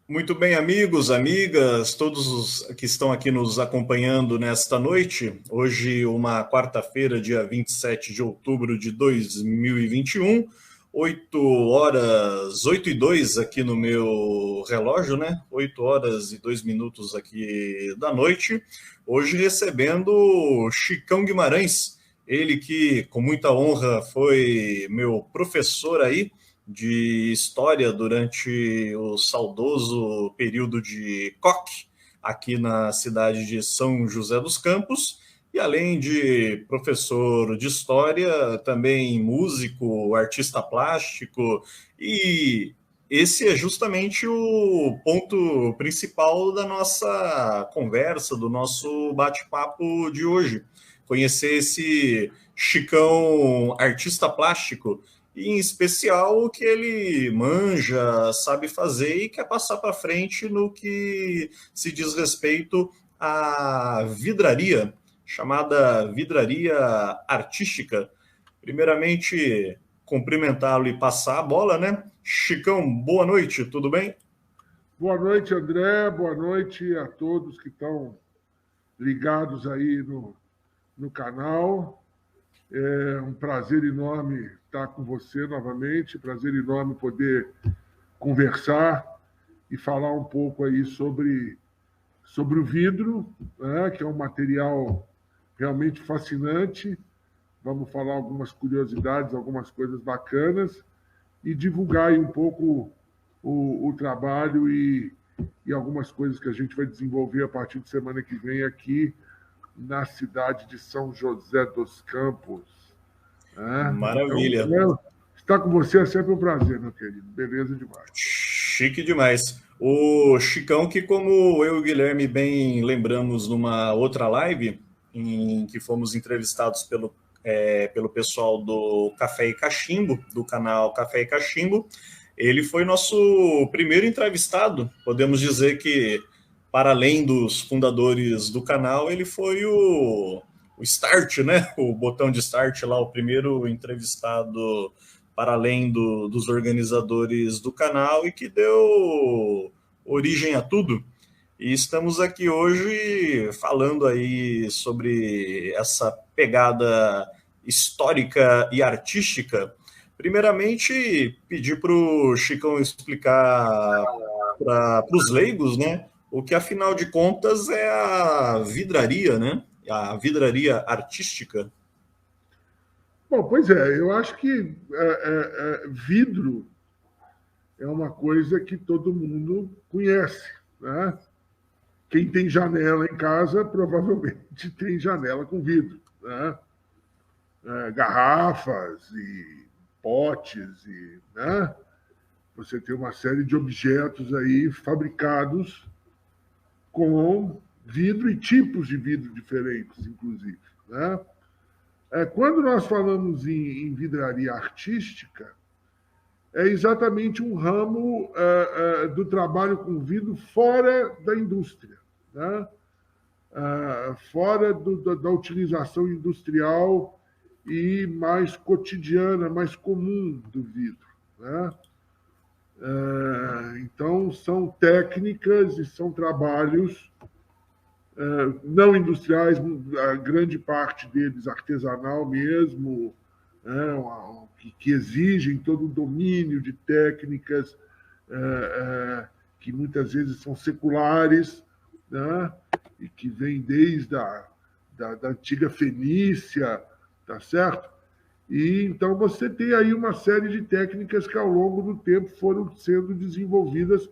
Muito bem, amigos, amigas, todos os que estão aqui nos acompanhando nesta noite. Hoje, uma quarta-feira, dia 27 de outubro de 2021, 8 horas, 8 e 2 aqui no meu relógio, né? 8 horas e 2 minutos aqui da noite. Hoje recebendo o Chicão Guimarães, ele que com muita honra foi meu professor aí de história durante o saudoso período de Koch, aqui na cidade de São José dos Campos, e além de professor de história, também músico, artista plástico, e esse é justamente o ponto principal da nossa conversa, do nosso bate-papo de hoje. Conhecer esse Chicão artista plástico, e em especial o que ele manja, sabe fazer e quer passar para frente no que se diz respeito à vidraria, chamada vidraria artística. Primeiramente, cumprimentá-lo e passar a bola, né? Chicão, boa noite, tudo bem? Boa noite, André. Boa noite a todos que estão ligados aí no canal. É um prazer enorme estar com você novamente. Prazer enorme poder conversar e falar um pouco aí sobre o vidro, né, que é um material realmente fascinante. Vamos falar algumas curiosidades, algumas coisas bacanas e divulgar aí um pouco o trabalho e algumas coisas que a gente vai desenvolver a partir de semana que vem aqui na cidade de São José dos Campos. Né? Então, Maravilha. estar com você é sempre um prazer, meu querido. Beleza demais. Chique demais. O Chicão, que como eu e o Guilherme bem lembramos numa outra live, em que fomos entrevistados pelo pessoal do Café e Cachimbo, do canal Café e Cachimbo, ele foi nosso primeiro entrevistado. Podemos dizer que, para além dos fundadores do canal, ele foi o start, né? O botão de start lá, o primeiro entrevistado para além dos organizadores do canal e que deu origem a tudo. E estamos aqui hoje falando aí sobre essa pegada histórica e artística. Primeiramente, pedir para o Chicão explicar para os leigos, né, o que afinal de contas é a vidraria, né, a vidraria artística. Bom, pois é, eu acho que vidro é uma coisa que todo mundo conhece. Né? Quem tem janela em casa provavelmente tem janela com vidro. Né? Garrafas e potes e, né? Você tem uma série de objetos aí fabricados com vidro e tipos de vidro diferentes, inclusive. Né? Quando nós falamos em vidraria artística, é exatamente um ramo do trabalho com vidro fora da indústria, né? Fora da utilização industrial e mais cotidiana, mais comum do vidro. Né? Então, são técnicas e são trabalhos não industriais, a grande parte deles artesanal mesmo, né, que exigem todo um domínio de técnicas que muitas vezes são seculares, né, e que vêm desde da antiga Fenícia, tá certo? E então você tem aí uma série de técnicas que ao longo do tempo foram sendo desenvolvidas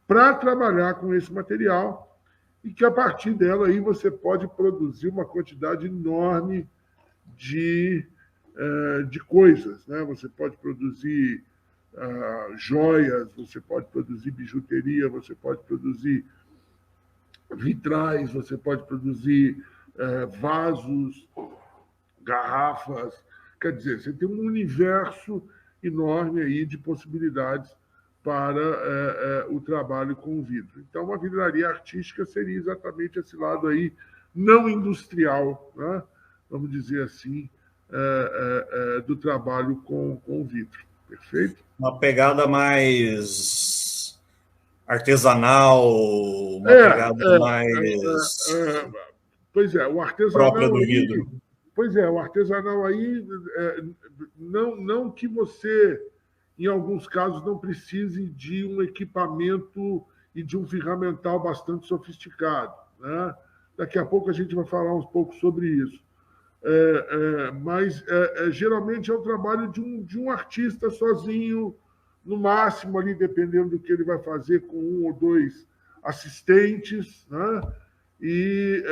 para trabalhar com esse material e que a partir dela aí você pode produzir uma quantidade enorme de, de coisas. Né? Você pode produzir joias, você pode produzir bijuteria, você pode produzir vitrais, você pode produzir vasos, garrafas. Quer dizer, você tem um universo enorme aí de possibilidades para o trabalho com o vidro. Então, uma vidraria artística seria exatamente esse lado aí não industrial, né? Vamos dizer assim, do trabalho com o vidro. Perfeito? Uma pegada mais artesanal, uma pegada mais pois é, o própria artesanal do aí, vidro. pois é, o artesanal aí, não que você, em alguns casos, não precise de um equipamento e de um ferramental bastante sofisticado, né? Daqui a pouco a gente vai falar um pouco sobre isso. Mas geralmente é o trabalho de um artista sozinho, no máximo ali, dependendo do que ele vai fazer, com um ou dois assistentes, né? E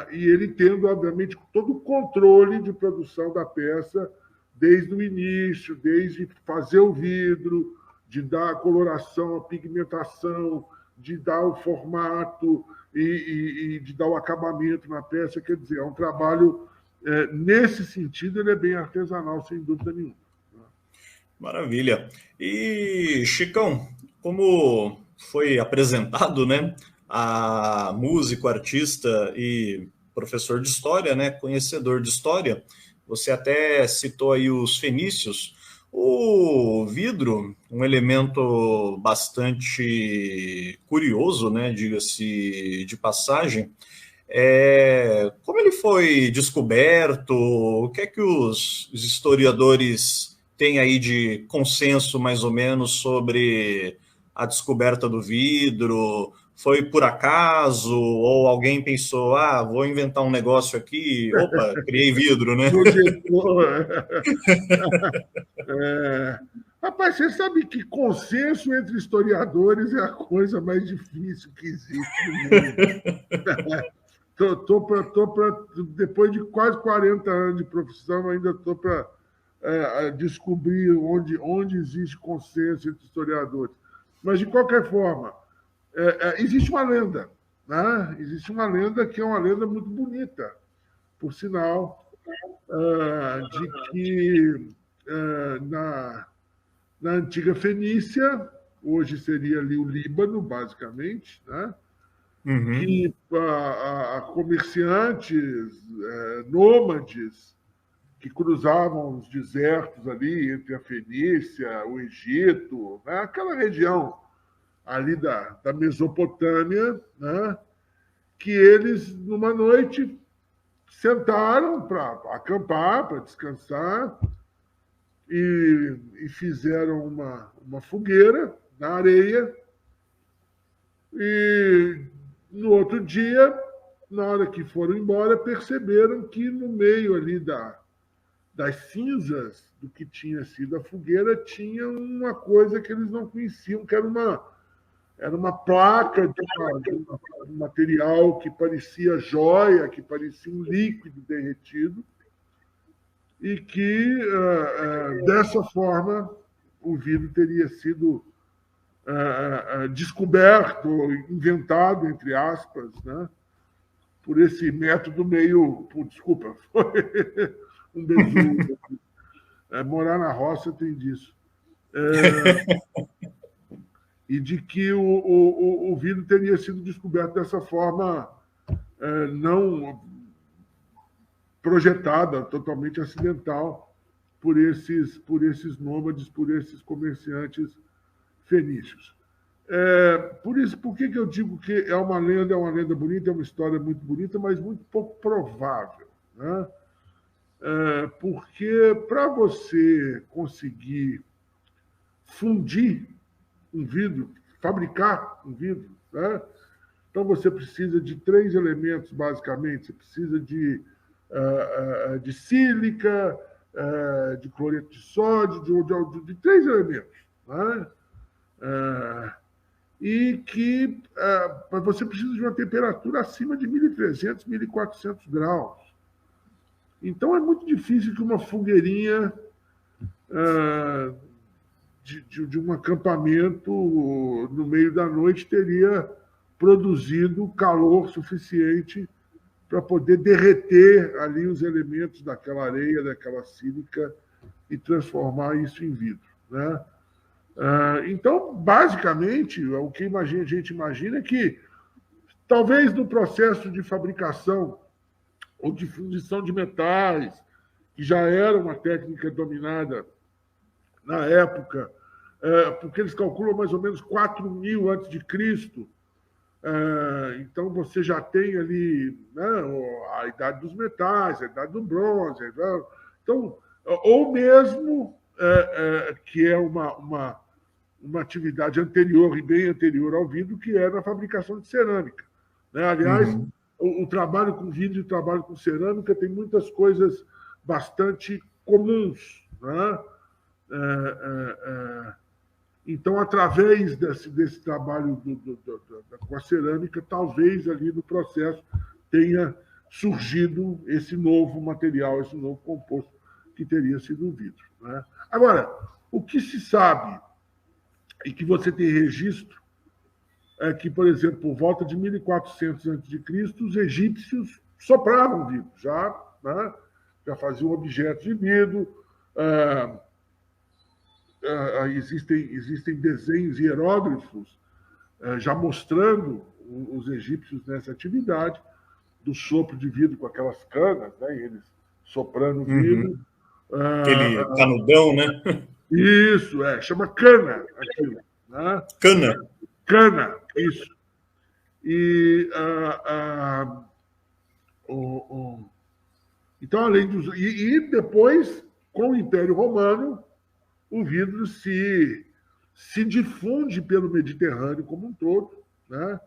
ele tendo, obviamente, todo o controle de produção da peça desde o início, desde fazer o vidro, de dar a coloração, a pigmentação, de dar o formato e de dar o acabamento na peça. Quer dizer, é um trabalho, nesse sentido, ele é bem artesanal, sem dúvida nenhuma. Maravilha. E, Chicão, como foi apresentado, né, a músico, artista e professor de história, né, conhecedor de história, você até citou aí os fenícios. O vidro, um elemento bastante curioso, né, diga-se de passagem, como ele foi descoberto? O que é que os historiadores têm aí de consenso, mais ou menos, sobre a descoberta do vidro? Foi por acaso? Ou alguém pensou, vou inventar um negócio aqui, opa, criei vidro, né? Rapaz, você sabe que consenso entre historiadores é a coisa mais difícil que existe no mundo. Depois de quase 40 anos de profissão, ainda estou para descobrir onde existe consenso entre historiadores. Mas, de qualquer forma, existe uma lenda, né? Existe uma lenda que é uma lenda muito bonita, por sinal, de que na antiga Fenícia, hoje seria ali o Líbano, basicamente, né? Que comerciantes nômades que cruzavam os desertos ali entre a Fenícia, o Egito, né? Aquela região ali da Mesopotâmia, né? Que eles, numa noite, sentaram para acampar, para descansar, e fizeram uma fogueira na areia. E no outro dia, na hora que foram embora, perceberam que no meio ali das cinzas do que tinha sido a fogueira tinha uma coisa que eles não conheciam, que era uma placa de um material que parecia joia, que parecia um líquido derretido, e que, dessa forma, o vidro teria sido descoberto, inventado, entre aspas, né, por esse método meio... Desculpa, foi um beiju. Morar na roça tem disso. E de que o vidro teria sido descoberto dessa forma não projetada, totalmente acidental, por esses nômades, por esses comerciantes fenícios. Por que eu digo que é uma lenda bonita, é uma história muito bonita, mas muito pouco provável, né? Porque para você conseguir fundir um vidro, fabricar um vidro, né? Então você precisa de 3 elementos, basicamente. Você precisa de sílica, de cloreto de sódio, de 3 elementos, né? E que você precisa de uma temperatura acima de 1.300, 1.400 graus. Então é muito difícil que uma fogueirinha de um acampamento no meio da noite teria produzido calor suficiente para poder derreter ali os elementos daquela areia, daquela sílica e transformar isso em vidro, né? Então, basicamente, o que a gente imagina é que talvez no processo de fabricação ou de fundição de metais, que já era uma técnica dominada na época porque eles calculam mais ou menos 4.000 antes de Cristo. Então, você já tem ali, né, a idade dos metais, a idade do bronze. Então, ou mesmo que é uma atividade anterior e bem anterior ao vidro, que é na fabricação de cerâmica. Né? Aliás, o trabalho com vidro e o trabalho com cerâmica tem muitas coisas bastante comuns. Né? Então, através desse trabalho com a cerâmica, talvez ali no processo tenha surgido esse novo material, esse novo composto que teria sido o vidro. Né? Agora, o que se sabe e que você tem registro é que, por exemplo, por volta de 1400 a.C., os egípcios sopravam vidro, né? Já faziam objetos de vidro. Existem desenhos e hieróglifos já mostrando os egípcios nessa atividade do sopro de vidro com aquelas canas, né? E eles soprando vidro. Aquele canudão, né? Isso, chama cana aquilo. Né? Cana, isso. E então, além dos. E depois, com o Império Romano, o vidro se difunde pelo Mediterrâneo como um todo, né?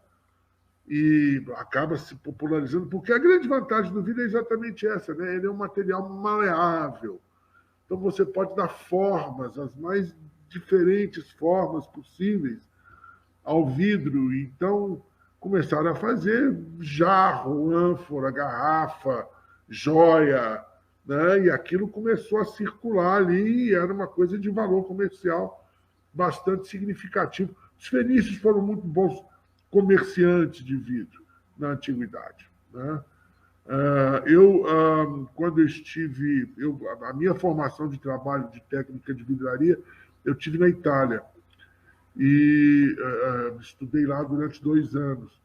E acaba se popularizando, porque a grande vantagem do vidro é exatamente essa, né? Ele é um material maleável. Então, você pode dar formas, as mais diferentes formas possíveis ao vidro. Então, começaram a fazer jarro, ânfora, garrafa, joia, né? E aquilo começou a circular ali e era uma coisa de valor comercial bastante significativo. Os fenícios foram muito bons comerciantes de vidro na antiguidade. Né? Quando eu estive... a minha formação de trabalho de técnica de vidraria, eu tive na Itália. E estudei lá durante 2 anos.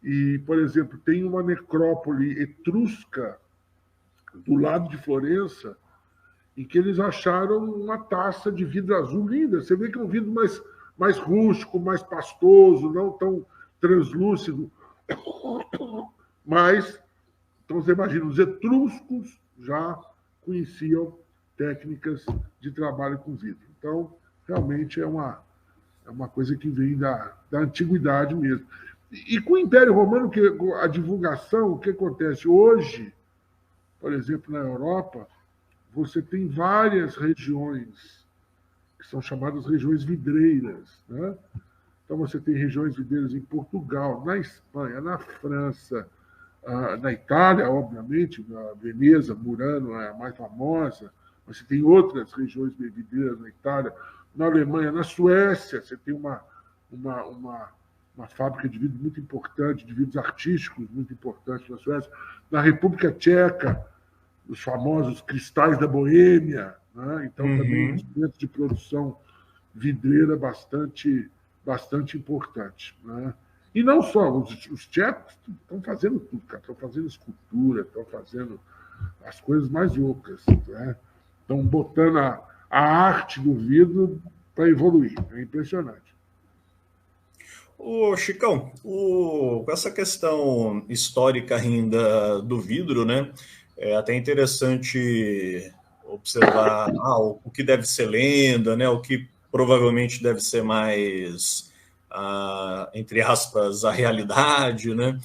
E, por exemplo, tem uma necrópole etrusca do lado de Florença, em que eles acharam uma taça de vidro azul linda. Você vê que é um vidro mais rústico, mais pastoso, não tão translúcido. Mas, então você imagina, os etruscos já conheciam técnicas de trabalho com vidro. Então, realmente é uma coisa que vem da antiguidade mesmo. E com o Império Romano, a divulgação, o que acontece hoje, por exemplo, na Europa, você tem várias regiões que são chamadas regiões vidreiras. Né? Então, você tem regiões vidreiras em Portugal, na Espanha, na França, na Itália, obviamente, na Veneza, Murano é a mais famosa, mas você tem outras regiões vidreiras na Itália, na Alemanha, na Suécia, você tem uma fábrica de vidro muito importante, de vidros artísticos muito importante na Suécia. Na República Tcheca, os famosos cristais da Boêmia. Né? Então, também um instrumento de produção vidreira bastante importante. Né? E não só, os tchecos estão fazendo tudo, cara. Estão fazendo escultura, estão fazendo as coisas mais loucas. Né? Estão botando a arte do vidro para evoluir. É impressionante. Ô, Chicão, com essa questão histórica ainda do vidro, né? É até interessante observar o que deve ser lenda, né? O que provavelmente deve ser mais, entre aspas, a realidade, né?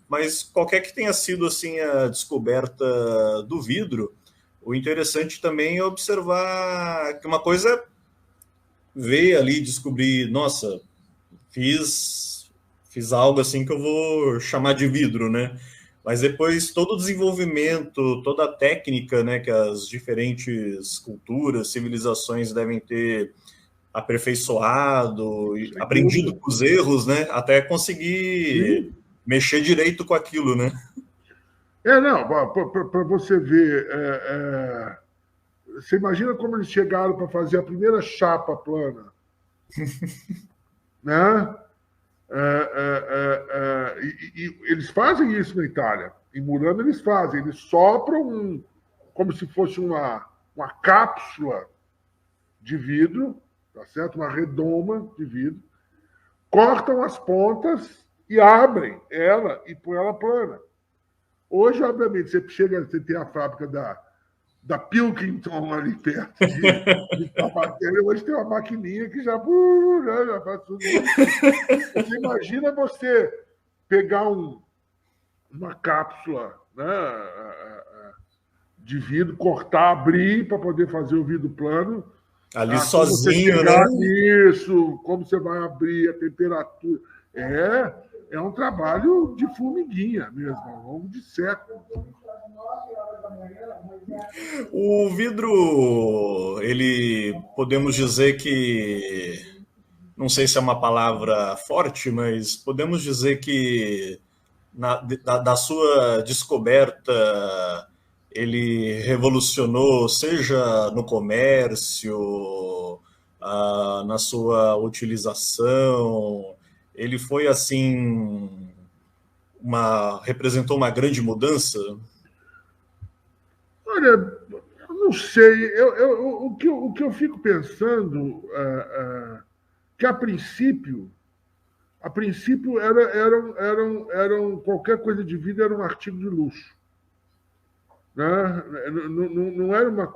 Mas qualquer que tenha sido assim a descoberta do vidro, o interessante também é observar que uma coisa é ver ali, descobrir, nossa, fiz algo assim que eu vou chamar de vidro, né? Mas depois todo o desenvolvimento, toda a técnica, né, que as diferentes culturas, civilizações devem ter aperfeiçoado, aprendido com os erros, né, até conseguir mexer direito com aquilo, né? Não, para você ver, você imagina como eles chegaram para fazer a primeira chapa plana, né? E eles fazem isso na Itália. Em Murano eles fazem, eles sopram como se fosse uma cápsula de vidro, tá certo? Uma redoma de vidro, cortam as pontas e abrem ela e põem ela plana. Hoje, obviamente, você tem a fábrica da Pilkington ali perto de Tabatéria, hoje tem uma maquininha que já faz tudo bonitinho. Você imagina você pegar uma cápsula, né, de vidro, cortar, abrir para poder fazer o vidro plano. Ali Como você sozinho, né? chegar nisso, como você vai abrir, a temperatura. É um trabalho de formiguinha mesmo, ao longo de séculos. O vidro, ele podemos dizer que, não sei se é uma palavra forte, mas podemos dizer que da sua descoberta ele revolucionou, seja no comércio, na sua utilização, ele foi assim representou uma grande mudança? Olha, eu não sei. O que eu fico pensando que a princípio qualquer coisa de vida era um artigo de luxo, né? Não era uma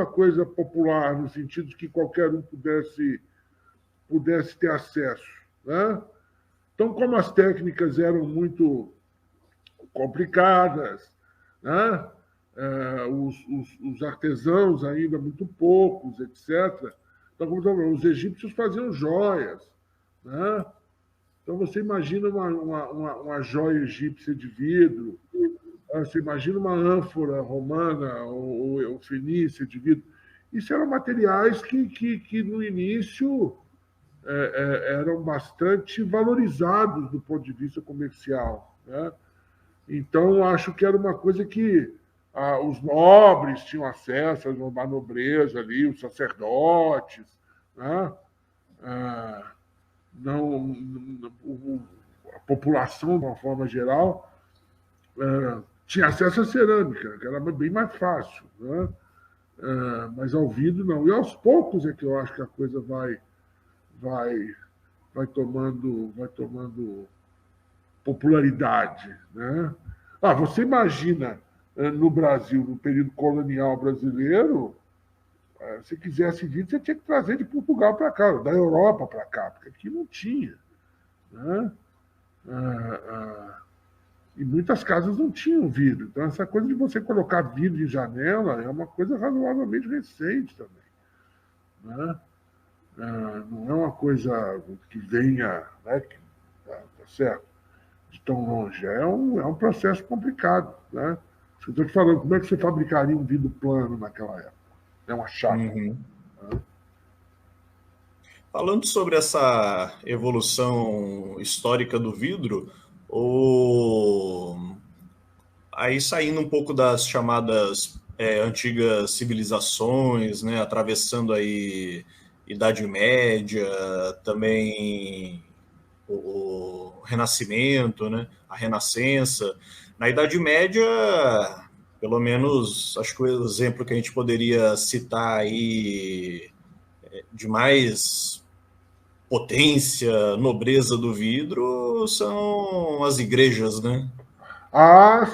coisa popular no sentido de que qualquer um pudesse ter acesso, né? Então, como as técnicas eram muito complicadas, né? Os artesãos ainda muito poucos, etc. Então, como os egípcios faziam joias, né? Então, você imagina uma joia egípcia de vidro, você imagina uma ânfora romana ou fenícia de vidro. Isso eram materiais que no início, eram bastante valorizados do ponto de vista comercial, né? Então, acho que era uma coisa que os nobres tinham acesso, a nobreza ali, os sacerdotes, né? Não, a população, de uma forma geral, tinha acesso à cerâmica, que era bem mais fácil, né? Mas ao vidro não. E aos poucos é que eu acho que a coisa vai, vai tomando popularidade, né? Você imagina no Brasil, no período colonial brasileiro, se quisesse vir, você tinha que trazer de Portugal para cá, da Europa para cá, porque aqui não tinha, né? E muitas casas não tinham vidro. Então, essa coisa de você colocar vidro em janela é uma coisa razoavelmente recente também, né? Não é uma coisa que venha, né, tá certo, de tão longe. É um processo complicado, né? Eu estou te falando, como é que você fabricaria um vidro plano naquela época? É uma chapa. Uhum. Né? Falando sobre essa evolução histórica do vidro, o... aí saindo um pouco das chamadas antigas civilizações, né, atravessando aí Idade Média, também o Renascimento, né, a Renascença. Na Idade Média, pelo menos, acho que o exemplo que a gente poderia citar aí de mais potência, nobreza do vidro são as igrejas, né?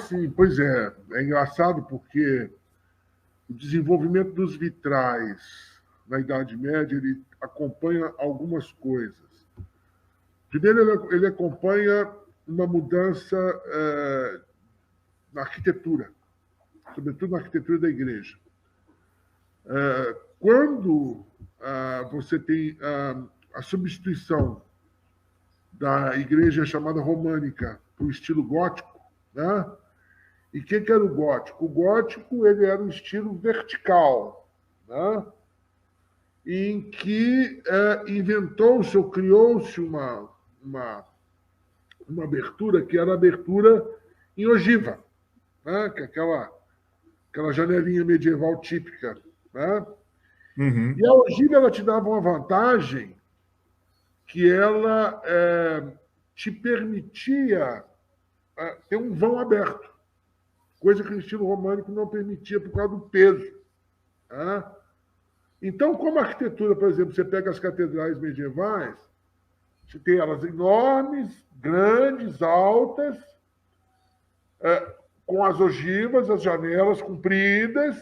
Sim, pois é. É engraçado porque o desenvolvimento dos vitrais na Idade Média ele acompanha algumas coisas. Primeiro, ele acompanha uma mudança na arquitetura, sobretudo na arquitetura da igreja. Quando você tem a substituição da igreja chamada românica para o estilo gótico, né? E o que era o gótico? O gótico ele era um estilo vertical, né? Em que criou-se uma abertura que era a abertura em ogiva, né? Que é aquela janelinha medieval típica, né? Uhum. E a ogiva ela te dava uma vantagem que ela te permitia ter um vão aberto, coisa que o estilo românico não permitia por causa do peso, né? Então, como a arquitetura, por exemplo, você pega as catedrais medievais, você tem elas enormes, grandes, altas, com as ogivas, as janelas compridas.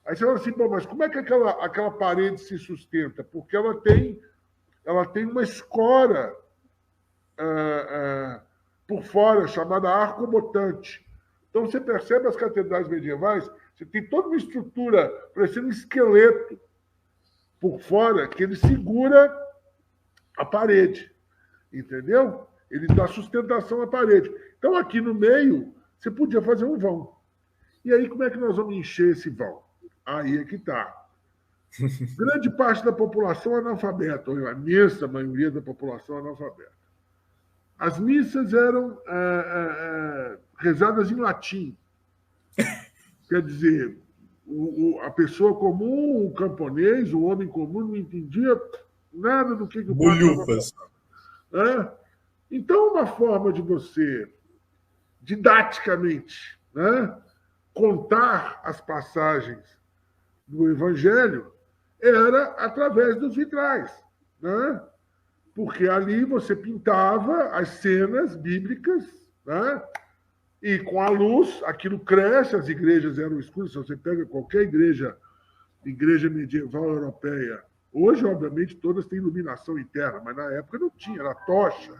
Aí você fala assim, bom, mas como é que aquela parede se sustenta? Porque ela tem uma escora por fora, chamada arcobotante. Então, você percebe as catedrais medievais, você tem toda uma estrutura, parecendo um esqueleto por fora, que ele segura a parede, entendeu? Ele dá sustentação à parede. Então, aqui no meio, você podia fazer um vão. E aí, como é que nós vamos encher esse vão? Aí é que está. Grande parte da população é analfabeta, ou a imensa maioria da população é analfabeta. As missas eram rezadas em latim. Quer dizer, a pessoa comum, o camponês, o homem comum, não entendia nada do que o padre estava falando. Então, uma forma de você, didaticamente, contar as passagens do Evangelho era através dos vitrais. Porque ali você pintava as cenas bíblicas, e com a luz aquilo cresce, as igrejas eram escuras. Se você pega qualquer igreja medieval europeia, hoje, obviamente, todas têm iluminação interna, mas na época não tinha, era tocha.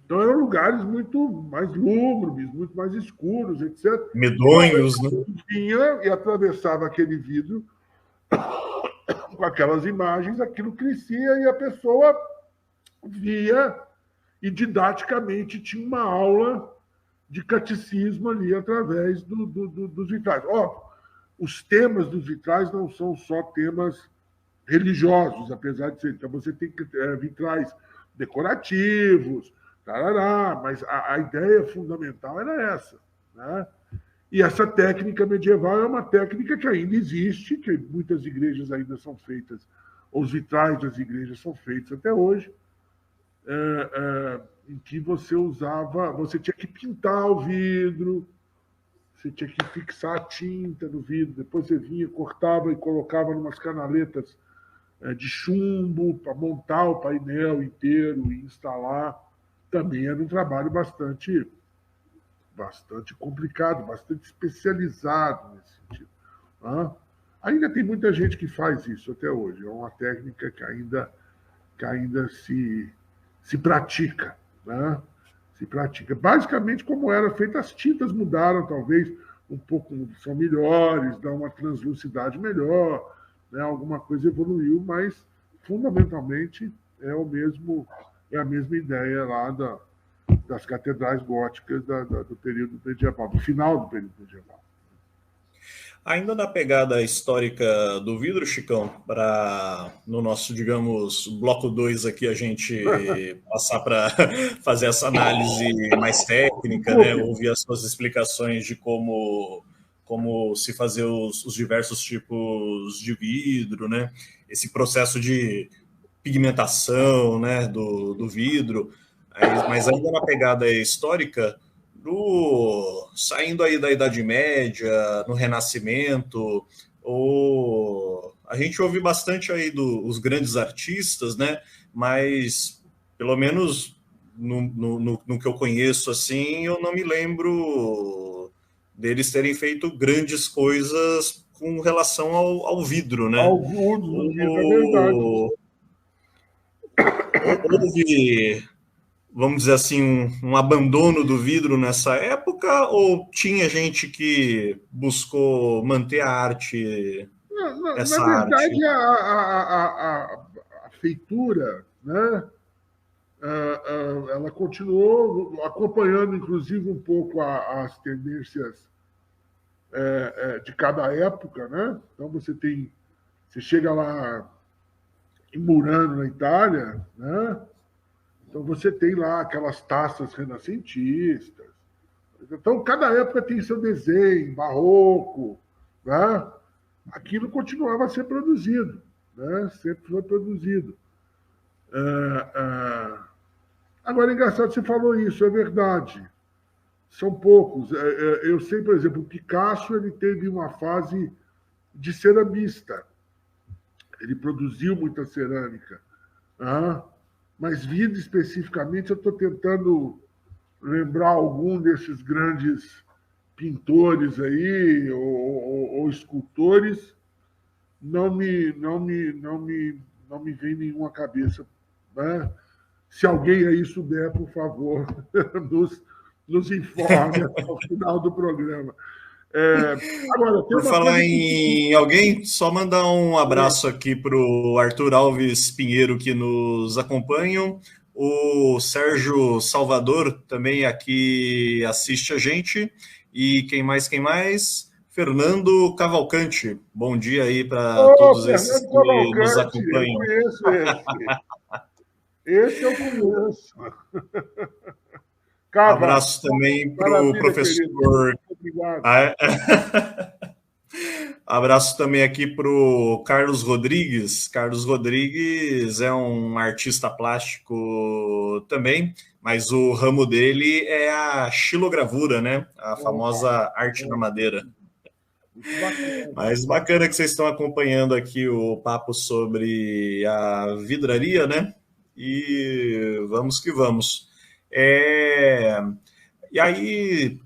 Então eram lugares muito mais lúgubres, muito mais escuros, etc. Medonhos, né? Vinha e atravessava aquele vidro com aquelas imagens, aquilo crescia e a pessoa via e didaticamente tinha uma aula de catecismo ali através dos vitrais. Os temas dos vitrais não são só temas religiosos, apesar de ser. Então, você tem vitrais decorativos, tarará, mas a ideia fundamental era essa. E essa técnica medieval é uma técnica que ainda existe, que muitas igrejas ainda são feitas, os vitrais das igrejas são feitos até hoje, em que você tinha que pintar o vidro, você tinha que fixar a tinta no vidro, depois você vinha, cortava e colocava em umas canaletas de chumbo para montar o painel inteiro e instalar. Também era um trabalho bastante complicado, bastante especializado nesse sentido. Ainda tem muita gente que faz isso até hoje. É uma técnica que ainda se pratica. Se pratica. Basicamente, como era feita, as tintas mudaram, talvez um pouco, são melhores, dá uma translucidade melhor, alguma coisa evoluiu, mas fundamentalmente é a mesma ideia lá das catedrais góticas do período medieval, do final do período medieval. Ainda na pegada histórica do vidro, Chicão, para no nosso, digamos, bloco 2 aqui a gente passar para fazer essa análise mais técnica, né? Ouvir as suas explicações de como se fazer os diversos tipos de vidro, né? Esse processo de pigmentação, né, do vidro. Mas ainda na pegada histórica, saindo aí da Idade Média, no Renascimento, a gente ouve bastante aí dos grandes artistas, né? Mas, pelo menos no que eu conheço, assim, eu não me lembro deles terem feito grandes coisas com relação ao vidro, né? Ao vidro, é verdade. Houve, vamos dizer assim, um abandono do vidro nessa época, ou tinha gente que buscou manter a arte, na verdade, a feitura, né, ela continuou acompanhando, inclusive, um pouco as tendências de cada época, né? Então, você chega lá em Murano, na Itália, né? Então, você tem lá aquelas taças renascentistas. Então, cada época tem seu desenho, barroco, né? Aquilo continuava a ser produzido, né? Sempre foi produzido. Agora, é engraçado, você falou isso, é verdade. São poucos. Eu sei, por exemplo, o Picasso ele teve uma fase de ceramista. ele produziu muita cerâmica. Mas vidro especificamente, eu estou tentando lembrar algum desses grandes pintores aí ou escultores, não me vem nenhuma cabeça, né? Se alguém aí souber, por favor, nos informe ao final do programa. Agora, tem Por uma falar coisa em alguém, só mandar um abraço aqui para o Arthur Alves Pinheiro, que nos acompanham. O Sérgio Salvador também aqui assiste a gente. E quem mais? Fernando Cavalcante. Bom dia aí para todos esses Fernando que nos Cavalcante, eu acompanham. conheço esse. Esse eu conheço. Abraço também para o professor. Obrigado. Abraço também aqui para o Carlos Rodrigues. Carlos Rodrigues é um artista plástico também, mas o ramo dele é a xilogravura, né? A famosa arte na madeira. Mas bacana que vocês estão acompanhando aqui o papo sobre a vidraria, né? E vamos que vamos. E aí,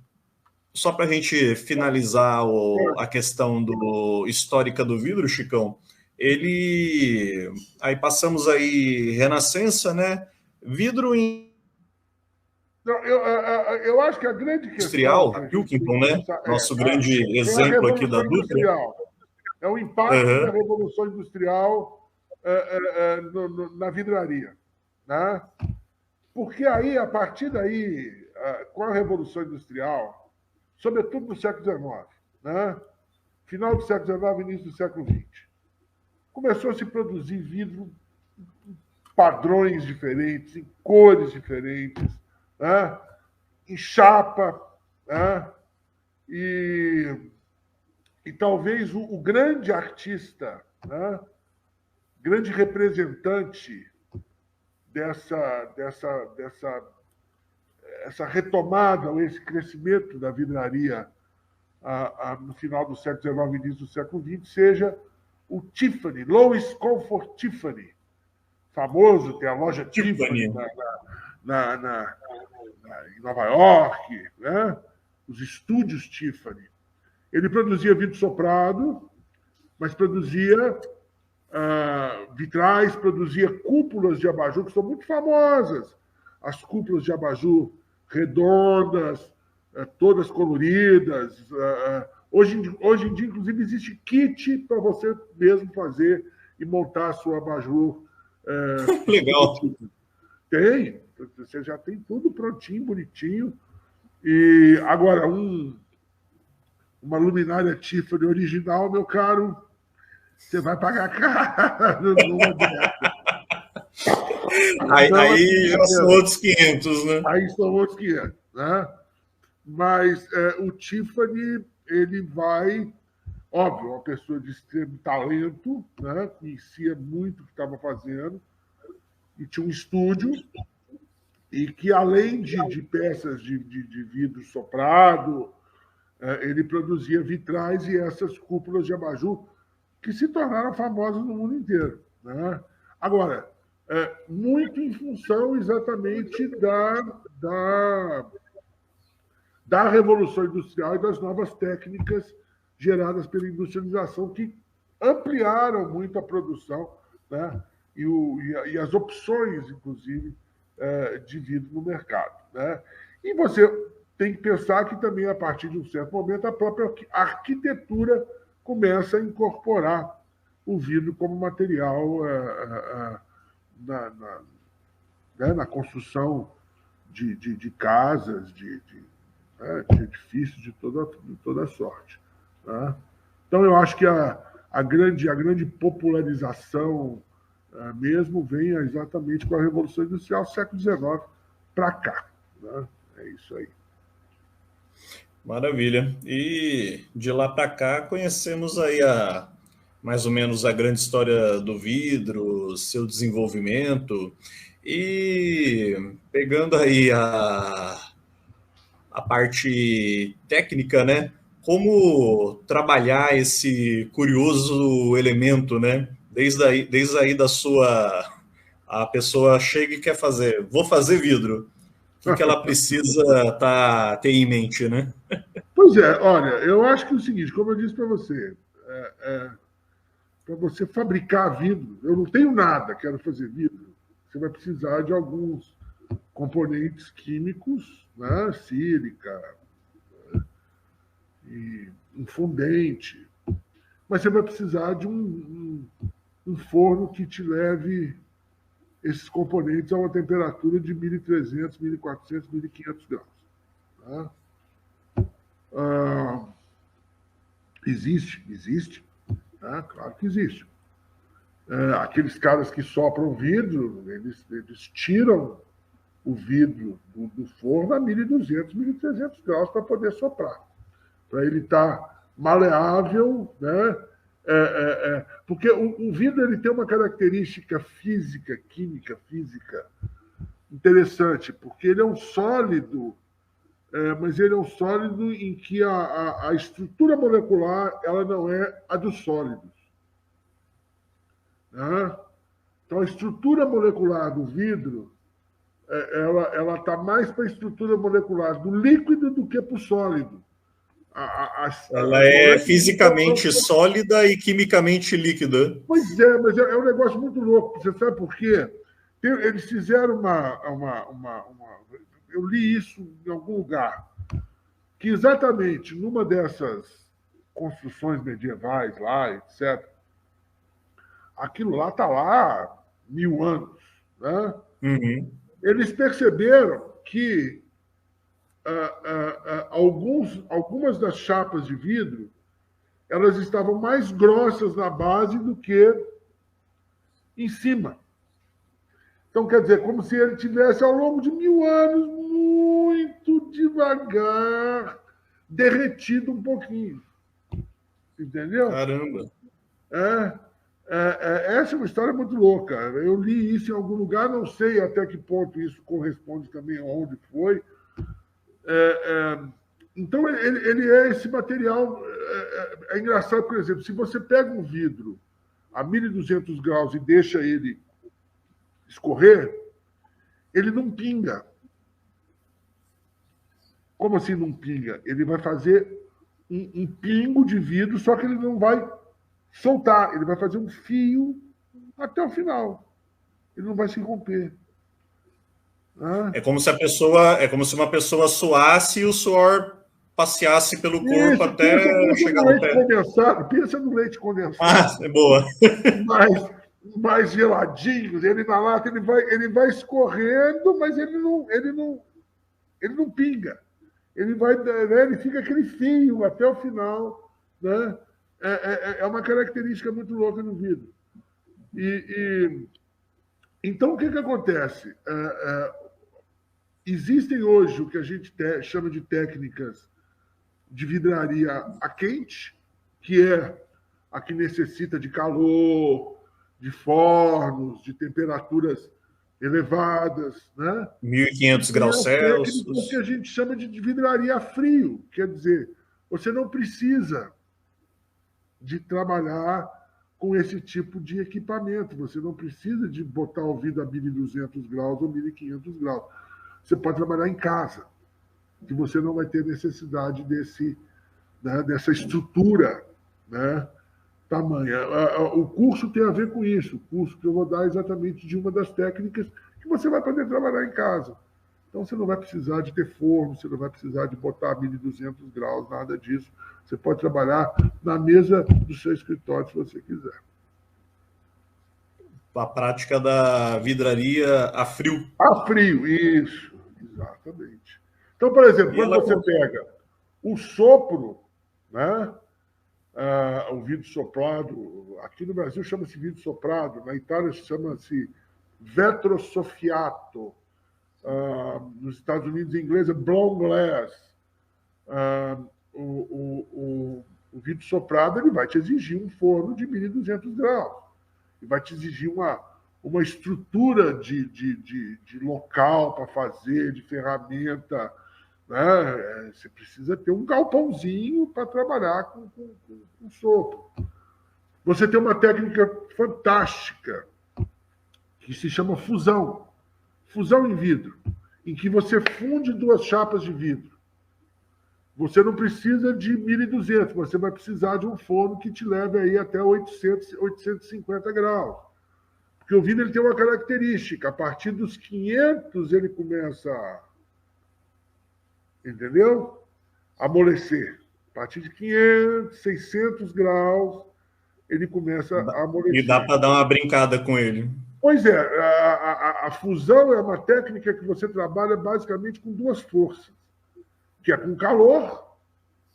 só para a gente finalizar a questão histórica do vidro, Chicão, aí passamos aí Renascença, né? Vidro eu acho que a grande industrial, questão... Pilkington, né? Nosso grande exemplo aqui da Dutra. É o impacto da Revolução Industrial na vidraria, né? Porque aí, a partir daí, com a Revolução Industrial, sobretudo no século XIX, né? Final do século XIX, início do século XX, começou a se produzir vidro em padrões diferentes, em cores diferentes, né? Em chapa, né? E talvez o grande artista, né? Grande representante essa retomada, ou esse crescimento da vidraria no final do século XIX e início do século XX, seja o Tiffany, Louis Comfort Tiffany, famoso, tem a loja Tiffany em Nova York, né? Os estúdios Tiffany. Ele produzia vidro soprado, mas produzia vitrais, produzia cúpulas de abajur, que são muito famosas. As cúpulas de abajur redondas, todas coloridas. Hoje em dia, inclusive, existe kit para você mesmo fazer e montar a sua abajur. Legal. Tem. Você já tem tudo prontinho, bonitinho. E agora, uma luminária Tiffany original, meu caro, você vai pagar caro. Aí já são outros 500, né? Aí são outros 500, né? Mas o Tiffany, ele vai... Óbvio, uma pessoa de extremo talento, né? Conhecia muito o que estava fazendo, e tinha um estúdio, e que, além de peças de vidro soprado, ele produzia vitrais e essas cúpulas de abajur, que se tornaram famosas no mundo inteiro, né? Agora, muito em função exatamente da Revolução Industrial e das novas técnicas geradas pela industrialização, que ampliaram muito a produção, né? E as opções, inclusive, de vidro no mercado, né? E você tem que pensar que também, a partir de um certo momento, a própria arquitetura começa a incorporar o vidro como material na construção de casas, de edifícios de toda sorte, né? Então, eu acho que a grande popularização mesmo vem exatamente com a Revolução Industrial, século XIX para cá, né? É isso aí. Maravilha. E de lá para cá conhecemos aí mais ou menos a grande história do vidro, seu desenvolvimento, e pegando aí a parte técnica, né? Como trabalhar esse curioso elemento, né? Desde aí da sua... A pessoa chega e quer fazer, vou fazer vidro. O que ela precisa ter em mente, né? Pois é, olha, eu acho que é o seguinte, como eu disse para você, para você fabricar vidro, eu não tenho nada, quero fazer vidro, você vai precisar de alguns componentes químicos, né? Sílica, e um fundente, mas você vai precisar de um forno que te leve esses componentes a uma temperatura de 1.300, 1.400, 1.500 graus. Tá? Existe, tá? Claro que existe. Aqueles caras que sopram vidro, eles tiram o vidro do forno a 1.200, 1.300 graus para poder soprar, para ele estar maleável, né? Porque o vidro ele tem uma característica física, química, física interessante, porque ele é um sólido, mas ele é um sólido em que a estrutura molecular ela não é a dos sólidos. Né? Então, a estrutura molecular do vidro ela está mais para a estrutura molecular do líquido do que para o sólido. Ela é fisicamente sólida e quimicamente líquida. Pois é, mas é um negócio muito louco. Você sabe por quê? Eles fizeram eu li isso em algum lugar, que exatamente numa dessas construções medievais lá, etc., aquilo lá está lá há 1000 anos. Né? Uhum. Eles perceberam que algumas das chapas de vidro elas estavam mais grossas na base do que em cima. Então, quer dizer, como se ele tivesse, ao longo de 1000 anos, muito devagar, derretido um pouquinho. Entendeu? Caramba! Essa é uma história muito louca. Eu li isso em algum lugar, não sei até que ponto isso corresponde também aonde foi. Então, ele é esse material. É engraçado, por exemplo, se você pega um vidro a 1.200 graus e deixa ele escorrer, ele não pinga. Como assim não pinga? Ele vai fazer um pingo de vidro, só que ele não vai soltar, ele vai fazer um fio até o final. Ele não vai se romper. É como se uma pessoa suasse e o suor passeasse pelo corpo até chegar no pé. Pensa no leite condensado. Ah, é boa. Mais geladinho, ele na lata, ele vai escorrendo, mas ele não pinga. Ele vai, né, ele fica aquele fio até o final, né? É uma característica muito louca no vidro. Então, o que acontece? Existem hoje o que a gente chama de técnicas de vidraria a quente, que é a que necessita de calor, de fornos, de temperaturas elevadas, né? 1.500 graus Celsius. O que a gente chama de vidraria a frio, quer dizer, você não precisa de trabalhar com esse tipo de equipamento, você não precisa de botar o vidro a 1.200 graus ou 1.500 graus. Você pode trabalhar em casa, que você não vai ter necessidade dessa estrutura, né, tamanha. O curso tem a ver com isso. O curso que eu vou dar é exatamente de uma das técnicas que você vai poder trabalhar em casa. Então, você não vai precisar de ter forno, você não vai precisar de botar 1.200 graus, nada disso. Você pode trabalhar na mesa do seu escritório, se você quiser. A prática da vidraria a frio. A frio, isso. Exatamente. Então, por exemplo, quando você pega o sopro, né? O vidro soprado, aqui no Brasil chama-se vidro soprado, na Itália chama-se vetro soffiato, nos Estados Unidos em inglês é blown glass. O vidro soprado ele vai te exigir um forno de 1.200 graus, e vai te exigir uma estrutura de local para fazer, de ferramenta, né? Você precisa ter um galpãozinho para trabalhar com sopro. Você tem uma técnica fantástica que se chama fusão. Fusão em vidro, em que você funde duas chapas de vidro. Você não precisa de 1.200, você vai precisar de um forno que te leve aí até 800, 850 graus. Porque o vidro ele tem uma característica, a partir dos 500 ele começa a, entendeu? Amolecer. A partir de 500, 600 graus, ele começa a E dá amolecer. para dar uma brincada com ele. Pois é, a fusão é uma técnica que você trabalha basicamente com duas forças, que é com calor,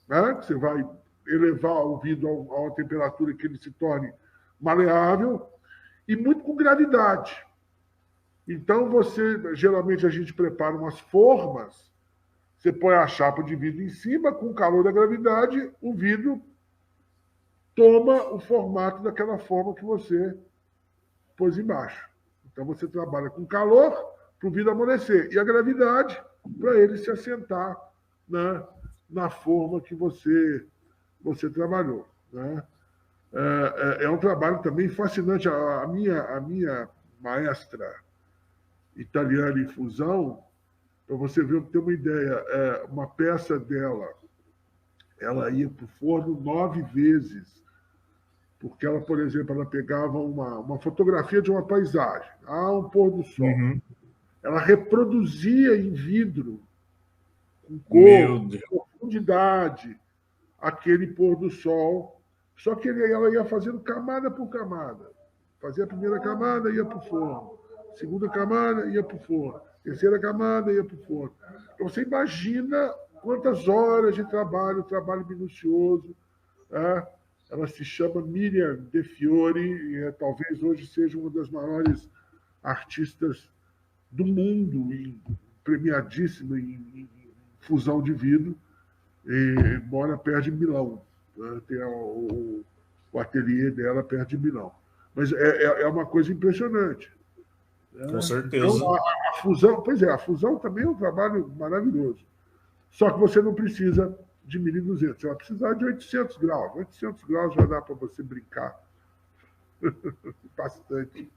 né? Você vai elevar o vidro a uma temperatura que ele se torne maleável, e muito com gravidade. Então, geralmente a gente prepara umas formas, você põe a chapa de vidro em cima, com o calor da gravidade, o vidro toma o formato daquela forma que você pôs embaixo. Então, você trabalha com calor para o vidro amolecer, e a gravidade para ele se assentar, né, na forma que você trabalhou. Né? É um trabalho também fascinante. A minha maestra italiana em fusão, para você ver, ter uma ideia, uma peça dela, ela ia para o forno 9 vezes, porque ela, por exemplo, ela pegava uma fotografia de uma paisagem, um pôr do sol. Uhum. Ela reproduzia em vidro, com Meu cor, Deus. com profundidade, aquele pôr do sol. Só que ela ia fazendo camada por camada. Fazia a primeira camada, ia para o forno. Segunda camada, ia para o forno. Terceira camada, ia para o forno. Então, você imagina quantas horas de trabalho minucioso. Né? Ela se chama Miriam De Fiori, e talvez hoje seja uma das maiores artistas do mundo, premiadíssima em fusão de vidro, e mora perto de Milão. Né? Tem o ateliê dela perto de Milão. Mas é uma coisa impressionante. Com Né? Então, certeza. a fusão, pois é, a fusão também é um trabalho maravilhoso. Só que você não precisa de 1.200, você vai precisar de 800 graus. 800 graus já dá para você brincar bastante.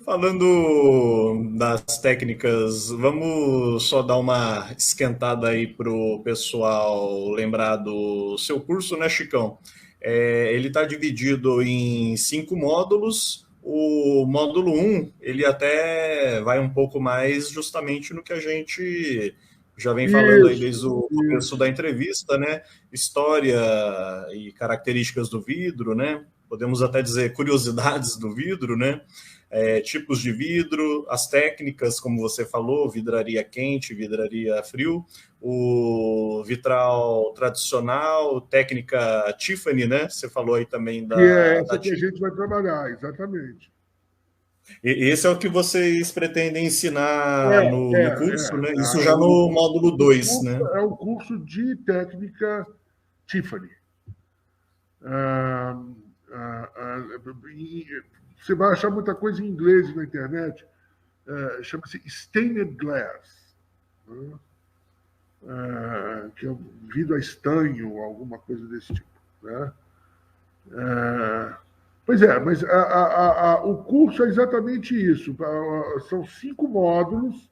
Falando das técnicas, vamos só dar uma esquentada aí para o pessoal lembrar do seu curso, né, Chicão? Ele está dividido em 5 módulos. O módulo 1, ele até vai um pouco mais justamente no que a gente já vem falando aí desde Isso, o começo isso. da entrevista, né? História e características do vidro, né? Podemos até dizer curiosidades do vidro, né? Tipos de vidro, as técnicas, como você falou, vidraria quente, vidraria frio, o vitral tradicional, técnica Tiffany, né? Você falou aí também Que é da essa que a Tiffany. gente vai trabalhar, exatamente. E esse é o que vocês pretendem ensinar no curso, né? Isso já no O, módulo o 2, curso né? é o curso de técnica Tiffany. Ah, você vai achar muita coisa em inglês na internet. Chama-se stained glass, né? Que é vidro a estanho, alguma coisa desse tipo. Né? Pois é, mas o curso é exatamente isso. São 5 módulos.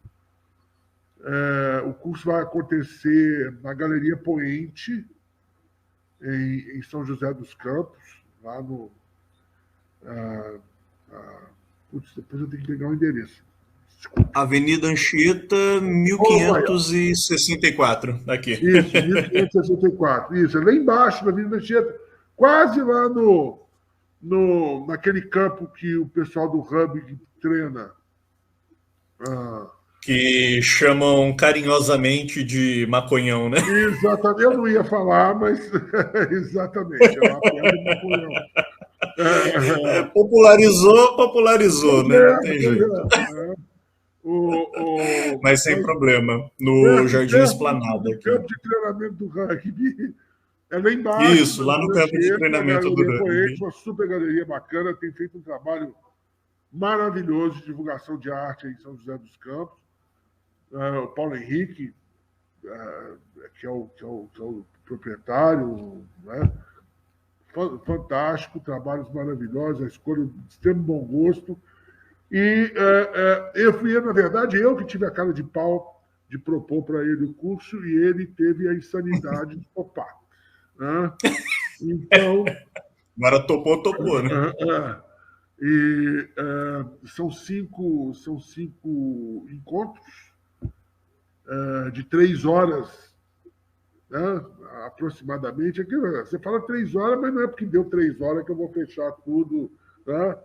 O curso vai acontecer na Galeria Poente, em São José dos Campos, lá no. Putz, depois eu tenho que pegar o endereço. Desculpe. Avenida Anchieta, Opa, 1564, aqui. isso, 1564. Isso, é lá embaixo da Avenida Anchieta, quase lá naquele campo que o pessoal do Hub treina. Que chamam carinhosamente de maconhão, né? Exatamente, eu não ia falar, mas exatamente, é lá perto de Maconhão. Popularizou, né? Não tem Pois jeito. é. Mas sem Mas problema. No perto, Jardim perto Esplanada do aqui. campo de treinamento do rugby, é lá embaixo, Isso, na lá no Vila campo de Anchieta, a treinamento do Galeria Poente, rugby. uma super galeria bacana, tem feito um trabalho maravilhoso de divulgação de arte em São José dos Campos. O Paulo Henrique, que é o proprietário, né? fantástico, trabalhos maravilhosos, a escolha de extremo bom gosto. E na verdade, eu que tive a cara de pau de propor para ele o curso e ele teve a insanidade de topar. Né? Então. Agora topou, né? E são cinco encontros de 3 horas, né, aproximadamente. Aqui, você fala 3 horas, mas não é porque deu 3 horas que eu vou fechar tudo. Né?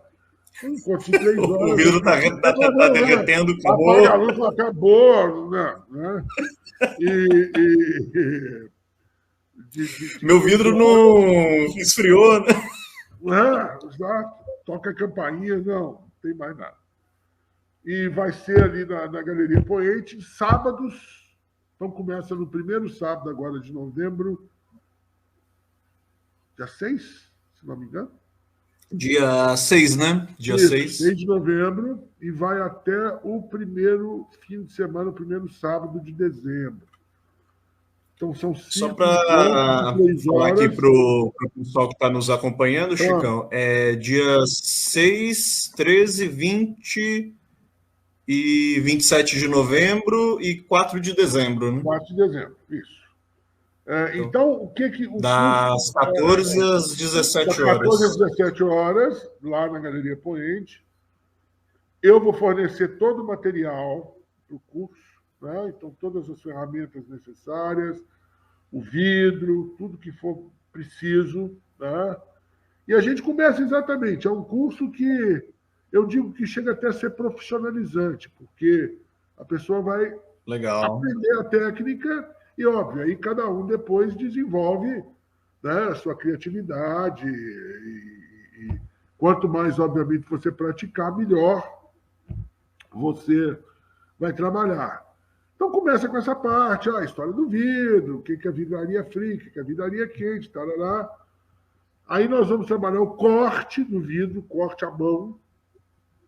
Um encontro de 3 horas. O vidro está derretendo, acabou. Apaga a luz, acabou. Né? Meu vidro não esfriou, né? Exato. Toca a campainha, não tem mais nada. E vai ser ali na Galeria Poente, sábados. Então começa no primeiro sábado agora de novembro, dia 6, se não me engano. Dia 6, né? Dia 6. 6 de novembro, e vai até o primeiro fim de semana, o primeiro sábado de dezembro. Então, são 5 Só para falar aqui para o pessoal que está nos acompanhando, Chicão, é dia 6, 13, 20 e 27 de novembro e 4 de dezembro, né? 4 de dezembro, isso. Então, o que o das 14 às 17 horas. Das 14 às 17 horas, lá na Galeria Poente. Eu vou fornecer todo o material para o curso, né? Então, todas as ferramentas necessárias, o vidro, tudo que for preciso. Né? E a gente começa exatamente. É um curso que eu digo que chega até a ser profissionalizante, porque a pessoa vai aprender a técnica e, óbvio, aí cada um depois desenvolve, né, a sua criatividade. E quanto mais, obviamente, você praticar, melhor você vai trabalhar. Então, começa com essa parte, a história do vidro, o que é vidraria fria, o que é vidraria quente, tarará. Aí nós vamos trabalhar o corte do vidro, corte à mão.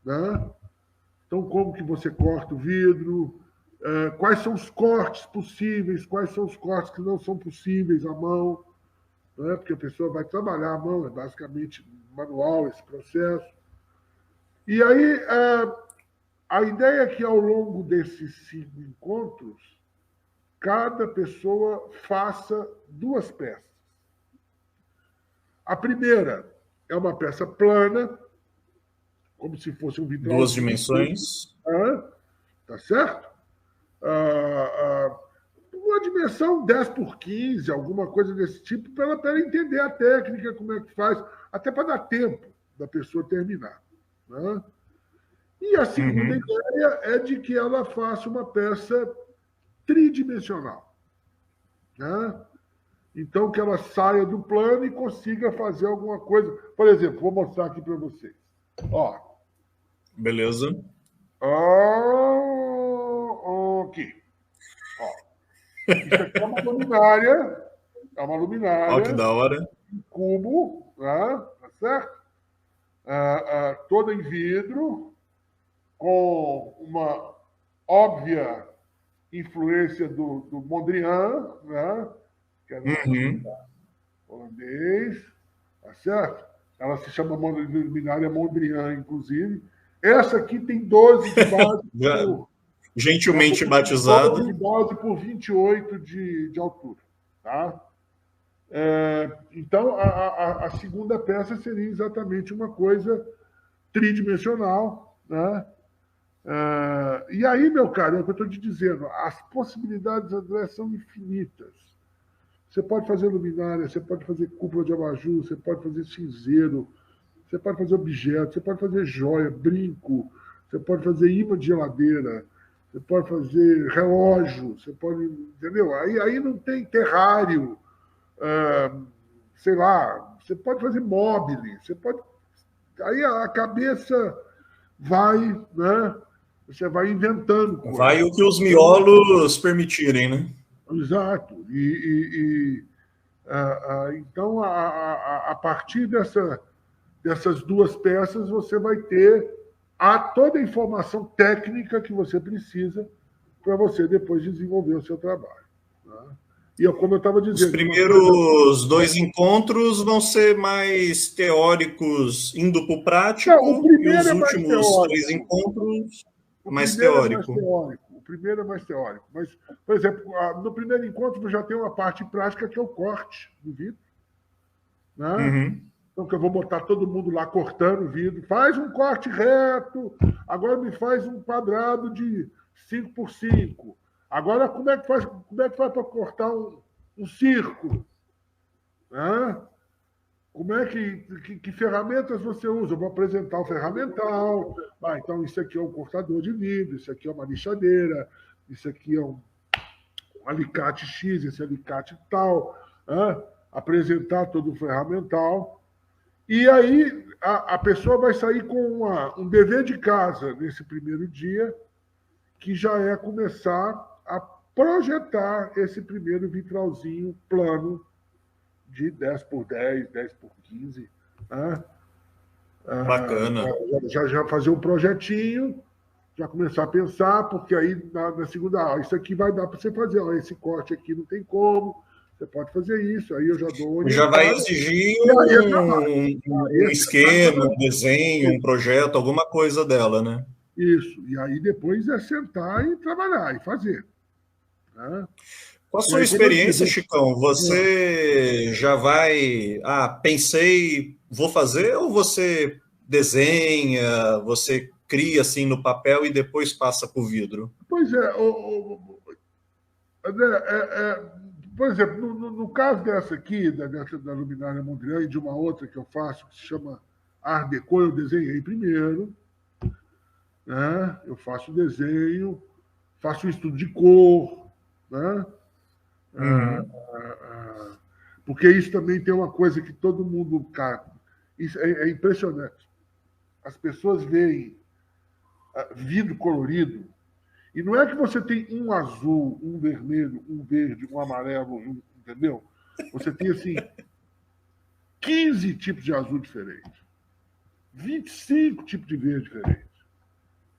Né? Então, como que você corta o vidro, quais são os cortes possíveis, quais são os cortes que não são possíveis à mão, né? Porque a pessoa vai trabalhar à mão, é basicamente manual esse processo. E aí, a ideia é que, ao longo desses 5 encontros, cada pessoa faça 2 peças. A primeira é uma peça plana, como se fosse um vitral. 2 dimensões. Tá certo? Uma dimensão 10 por 15, alguma coisa desse tipo, para ela entender a técnica, como é que faz, até para dar tempo da pessoa terminar. Né? E a segunda ideia é de que ela faça uma peça tridimensional. Né? Então, que ela saia do plano e consiga fazer alguma coisa. Por exemplo, vou mostrar aqui para vocês. Ó. Beleza. Aqui. Ó. Isso aqui é uma luminária. É uma luminária. Ó, que da hora. Um cubo, né? Tá certo? Toda em vidro, com uma óbvia influência do Mondrian, né? Que era holandês, tá certo? Ela se chama luminária Mondrian, inclusive. Essa aqui tem 12 de base. Gentilmente batizada. 12 de base por 28 de altura. Tá? Então, a segunda peça seria exatamente uma coisa tridimensional. Né? E aí, meu caro, é o que eu estou te dizendo, as possibilidades, André, são infinitas. Você pode fazer luminária, você pode fazer cúpula de abajur, você pode fazer cinzeiro, você pode fazer objeto, você pode fazer joia, brinco, você pode fazer imã de geladeira, você pode fazer relógio, você pode... Entendeu? Aí não tem terrário, sei lá, você pode fazer mobile, você pode... Aí a cabeça vai, né? Você vai inventando coisas. Vai o que os miolos permitirem, né? Exato. Então, a partir dessas 2 peças, você vai ter toda a informação técnica que você precisa para você depois desenvolver o seu trabalho. Né? E como eu estava dizendo... Os primeiros 2 encontros vão ser mais teóricos, indo para o prático, e os últimos 3 encontros, mais teórico. O primeiro é mais teórico. Mas, por exemplo, no primeiro encontro já tem uma parte prática que é o corte do vidro. Né? Uhum. Então, que eu vou botar todo mundo lá cortando o vidro. Faz um corte reto, agora me faz um quadrado de 5x5. Agora, como é que faz para cortar um círculo? Né? Como é que ferramentas você usa? Eu vou apresentar o ferramental. Então, isso aqui é um cortador de vidro, isso aqui é uma lixadeira, isso aqui é um alicate X, esse alicate tal. Né? Apresentar todo o ferramental. E aí a pessoa vai sair com um dever de casa nesse primeiro dia, que já é começar a projetar esse primeiro vitralzinho plano de 10x10, 10x15. Né? Bacana. Já fazer um projetinho, já começar a pensar, porque aí na segunda aula, isso aqui vai dar para você fazer. Esse corte aqui não tem como, você pode fazer isso, aí eu já dou... Já vai exigir um esquema, um desenho, um projeto, alguma coisa dela, né? Isso, e aí depois é sentar e trabalhar, e fazer. Né? Com a sua experiência, Chicão, você já vai... pensei, vou fazer, ou você desenha, você cria assim no papel e depois passa para o vidro? Pois é, por exemplo, no caso dessa aqui, da luminária Mondrian, e de uma outra que eu faço, que se chama Art Deco, eu desenhei primeiro. Né? Eu faço o desenho, faço o estudo de cor. Né? Porque isso também tem uma coisa que todo mundo... Cara, isso é impressionante. As pessoas veem vidro colorido, e não é que você tem um azul, um vermelho, um verde, um amarelo, entendeu? Você tem, assim, 15 tipos de azul diferentes, 25 tipos de verde diferentes,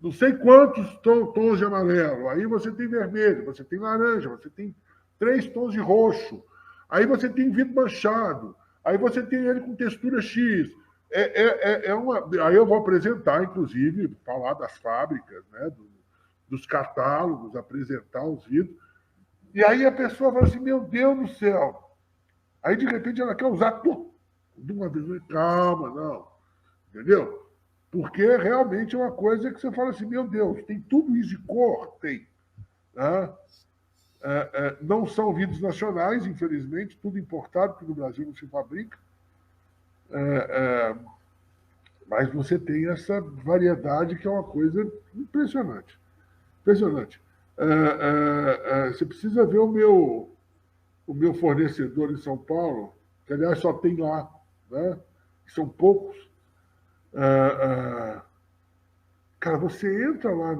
não sei quantos tons de amarelo. Aí você tem vermelho, você tem laranja, você tem 3 tons de roxo. Aí você tem vidro manchado. Aí você tem ele com textura X. Aí eu vou apresentar, inclusive, falar das fábricas, né, dos catálogos, apresentar os vidros. E aí a pessoa fala assim, meu Deus do céu. Aí, de repente, ela quer usar tudo de uma vez. Calma, não. Entendeu? Porque realmente é uma coisa que você fala assim, meu Deus, tem tudo isso de cor? Tem. Né? Não são vidros nacionais, infelizmente, tudo importado, porque no Brasil não se fabrica. Mas você tem essa variedade que é uma coisa impressionante. Impressionante. Você precisa ver o meu fornecedor em São Paulo, que, aliás, só tem lá, né? São poucos. Cara, você entra lá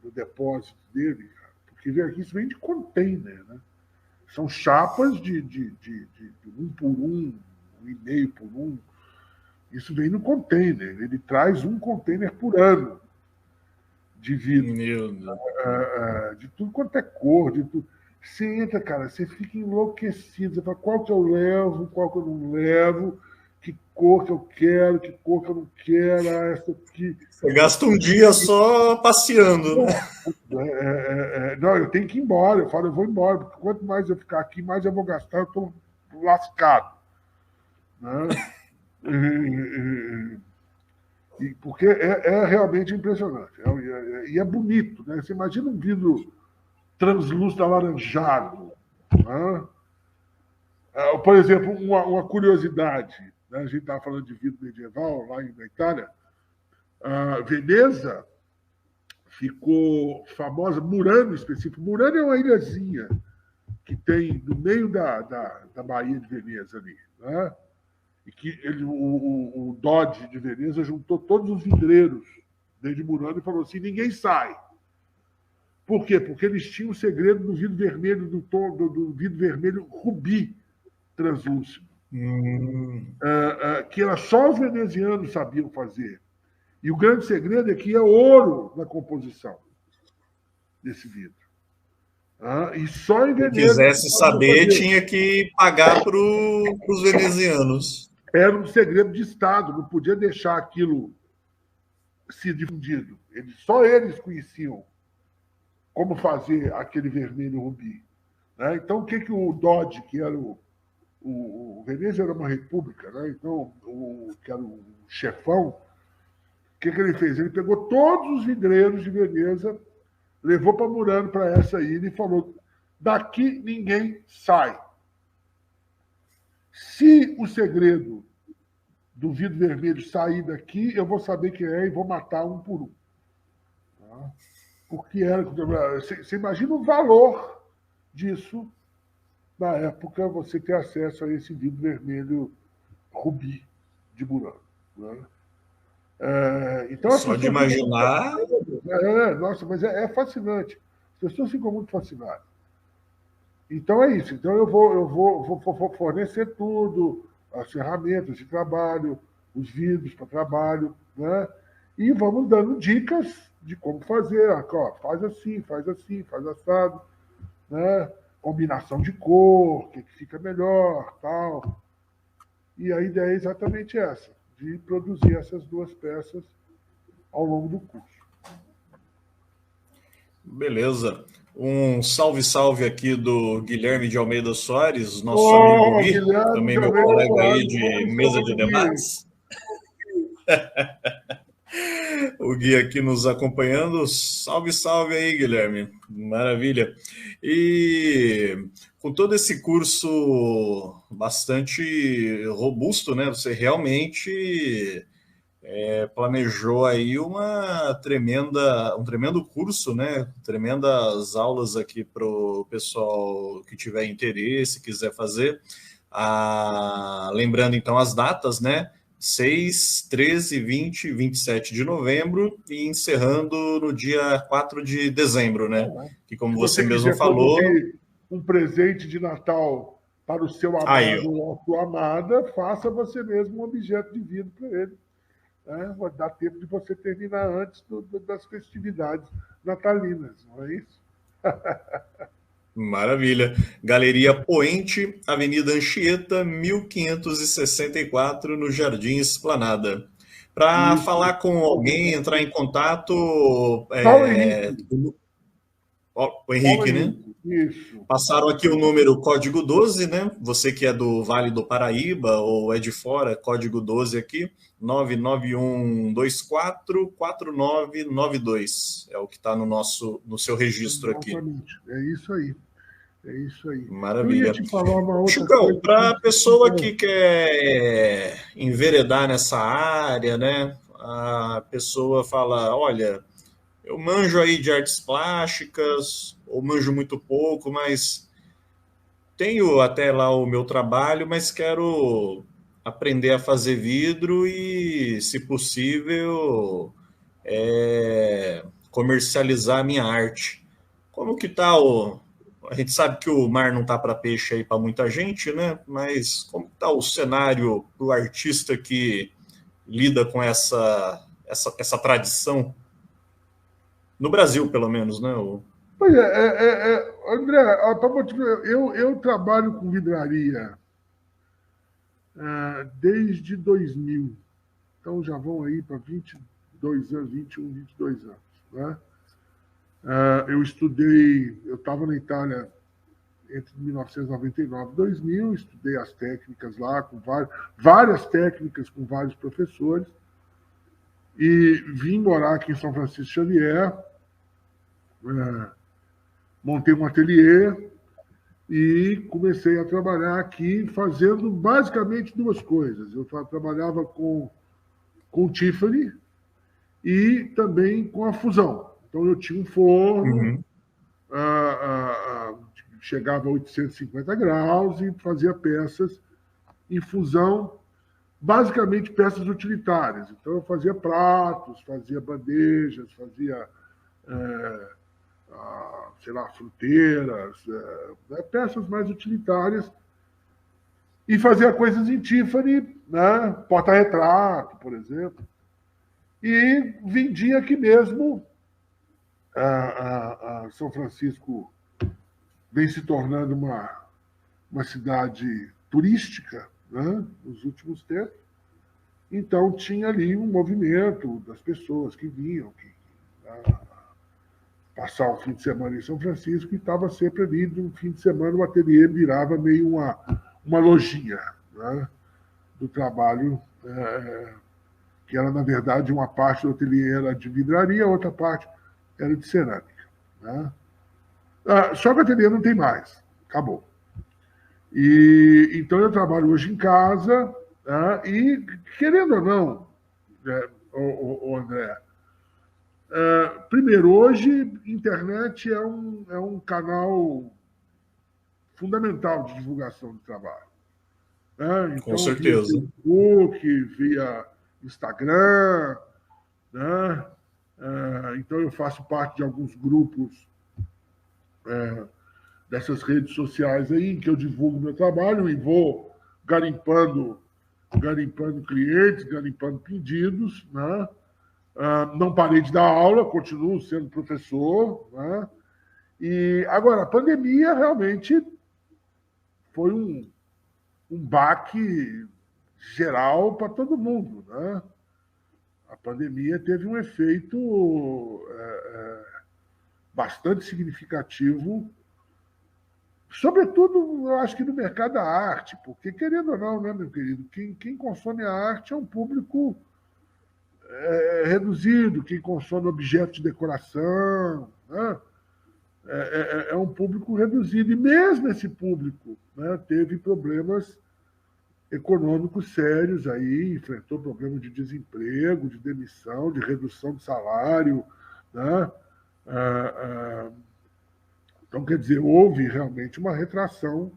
no depósito dele, cara, porque vem aqui, isso vem de container, né? São chapas de 1x1, 1,5 por 1. Isso vem no container. Ele traz um container por ano de vidro. Meu Deus. De tudo quanto é cor, de tudo. Você entra, cara, você fica enlouquecido. Você fala, qual que eu levo, qual que eu não levo, que cor que eu quero, que cor que eu não quero, essa aqui. Você gasta um dia só passeando, né? Não, eu tenho que ir embora. Eu falo, eu vou embora, porque quanto mais eu ficar aqui, mais eu vou gastar, eu estou lascado. Né? Porque é realmente impressionante. E é bonito, né? Você imagina um vidro translúcido alaranjado. Né? Por exemplo, uma curiosidade, né? A gente estava falando de vidro medieval lá na Itália. Veneza ficou famosa, Murano específico. Murano é uma ilhazinha que tem no meio da Baía de Veneza ali. Né? E que o Dodge de Veneza juntou todos os vidreiros desde Murano e falou assim, ninguém sai. Por quê? Porque eles tinham o segredo do vidro vermelho, do vidro vermelho rubi translúcido. Que era só os venezianos sabiam fazer. E o grande segredo é que é ouro na composição desse vidro. E só em Quem Veneza. quisesse saber tinha que pagar para os venezianos. Era um segredo de Estado, não podia deixar aquilo se difundido. Só eles conheciam como fazer aquele vermelho rubi. Né? Então, o que o Dodge, que era o Veneza era uma república, né? Então, que era o chefão, o que ele fez? Ele pegou todos os vidreiros de Veneza, levou para Murano, para essa ilha, e falou: daqui ninguém sai. Se o segredo do vidro vermelho sair daqui, eu vou saber quem é e vou matar um por um. Tá? Porque era. Você imagina o valor disso na época, você ter acesso a esse vidro vermelho rubi de Murano. Né? Então, só de imaginar. Nossa, mas é fascinante. As pessoas ficam muito fascinadas. Então é isso. Então eu vou fornecer tudo, as ferramentas de trabalho, os vídeos para trabalho, né? E vamos dando dicas de como fazer. Ó, faz assim, faz assado, né? Combinação de cor, o que fica melhor, tal. E a ideia é exatamente essa, de produzir essas duas peças ao longo do curso. Beleza. Um salve aqui do Guilherme de Almeida Soares, nosso amigo Gui, Guilherme, também meu colega aí de mesa de debates. O Gui aqui nos acompanhando. Salve aí, Guilherme. Maravilha. E com todo esse curso bastante robusto, né? Você realmente planejou aí um tremendo curso, né? Tremendas aulas aqui para o pessoal que tiver interesse, quiser fazer. Lembrando então as datas, né? 6, 13, 20 e 27 de novembro e encerrando no dia 4 de dezembro, né? Que como você mesmo falou... um presente de Natal para o seu amado ou sua amada, faça você mesmo um objeto de vidro para ele. Vai dar tempo de você terminar antes das festividades natalinas, não é isso? Maravilha. Galeria Poente, Avenida Anchieta, 1564, no Jardim Esplanada. Para falar com alguém, entrar em contato... O Henrique, né? Isso. Passaram aqui o número código 12, né? Você que é do Vale do Paraíba ou é de fora, código 12 aqui, 991244992. É o que está no seu registro aqui. Exatamente. É isso aí. Maravilha. Eu ia te falar uma outra Chicão, para a pessoa que quer enveredar nessa área, né? A pessoa fala, olha, eu manjo aí de artes plásticas, ou manjo muito pouco, mas tenho até lá o meu trabalho, mas quero aprender a fazer vidro e, se possível, comercializar a minha arte. Como que tá A gente sabe que o mar não tá para peixe aí para muita gente, né? Mas como que tá o cenário para o artista que lida com essa tradição? No Brasil, pelo menos, né? Pois André, eu trabalho com vidraria desde 2000. Então já vão aí para 22 anos, 21, 22 anos. Né? Eu estava na Itália entre 1999 e 2000, estudei as técnicas lá, com várias técnicas com vários professores, e vim morar aqui em São Francisco Xavier, montei um ateliê e comecei a trabalhar aqui fazendo basicamente duas coisas. Eu trabalhava com Tiffany e também com a fusão. Então, eu tinha um forno, chegava a 850 graus e fazia peças em fusão, basicamente peças utilitárias. Então, eu fazia pratos, fazia bandejas, fazia... fruteiras, peças mais utilitárias, e fazia coisas em Tiffany, né? Porta-retrato, por exemplo, e vendia aqui mesmo a São Francisco vem se tornando uma cidade turística, né, nos últimos tempos. Então, tinha ali um movimento das pessoas que vinham, passar um fim de semana em São Francisco, e estava sempre ali, de um fim de semana, o ateliê virava meio uma lojinha, né, do trabalho, que era, na verdade, uma parte do ateliê era de vidraria, a outra parte era de cerâmica. Né? Só que o ateliê não tem mais, acabou. Então, eu trabalho hoje em casa, né, e, querendo ou não, né, o André, primeiro, hoje, internet é um canal fundamental de divulgação do trabalho. Né? Com Então, via certeza. Facebook, via Instagram, né? Então, eu faço parte de alguns grupos dessas redes sociais aí, em que eu divulgo meu trabalho e vou garimpando clientes, garimpando pedidos, né? Não parei de dar aula, continuo sendo professor, né? E agora, a pandemia realmente foi um baque geral para todo mundo, né? A pandemia teve um efeito bastante significativo, sobretudo, eu acho que no mercado da arte, porque, querendo ou não, né, meu querido, quem consome a arte é um público reduzido, quem consome objetos de decoração, né? É um público reduzido. E mesmo esse público, né, teve problemas econômicos sérios aí, enfrentou problemas de desemprego, de demissão, de redução de salário. Né? Então, quer dizer, houve realmente uma retração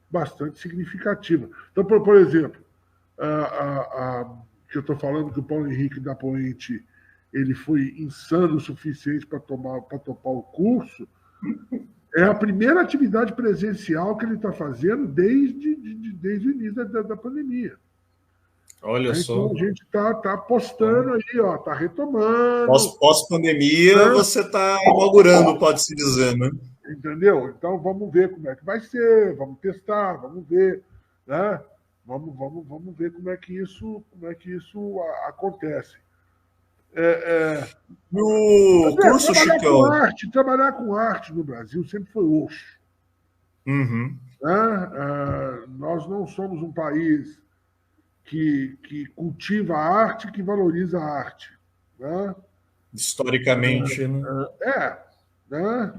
bastante significativa. Então, por exemplo, que eu estou falando que o Paulo Henrique da Poente ele foi insano o suficiente para topar o curso, é a primeira atividade presencial que ele está fazendo desde o início da pandemia. Olha só. Então, a gente está apostando aí, está retomando. Pós-pandemia, você está inaugurando, pode-se dizer, né? Entendeu? Então, vamos ver como é que vai ser, vamos testar, vamos ver, né? Vamos ver como é que isso acontece. No curso, Chicão. Trabalhar com arte no Brasil sempre foi osso. Uhum. Né? Nós não somos um país que cultiva a arte, que valoriza a arte. Né? Historicamente, né? Né?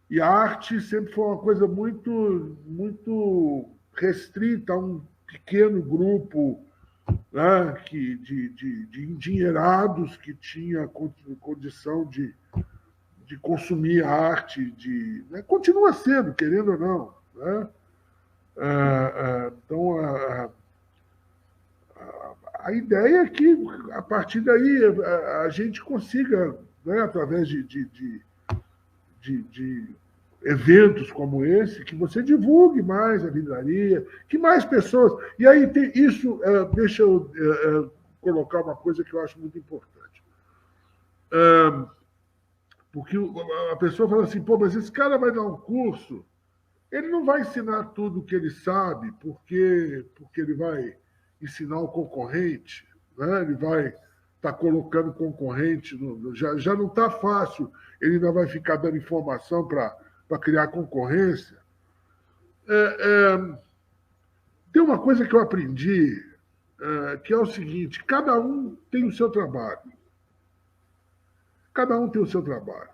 E a arte sempre foi uma coisa muito, muito restrita a um pequeno grupo, né, de endinheirados que tinha condição de consumir a arte, né, continua sendo, querendo ou não. Né? Então, a ideia é que, a partir daí, a gente consiga, né, através de eventos como esse, que você divulgue mais a vidraria, que mais pessoas. E aí tem isso, deixa eu colocar uma coisa que eu acho muito importante. Porque a pessoa fala assim, pô, mas esse cara vai dar um curso, ele não vai ensinar tudo o que ele sabe, porque ele vai ensinar o concorrente, né? Ele vai estar colocando concorrente, já não está fácil, ele ainda vai ficar dando informação para criar concorrência. Tem uma coisa que eu aprendi, que é o seguinte, cada um tem o seu trabalho. Cada um tem o seu trabalho.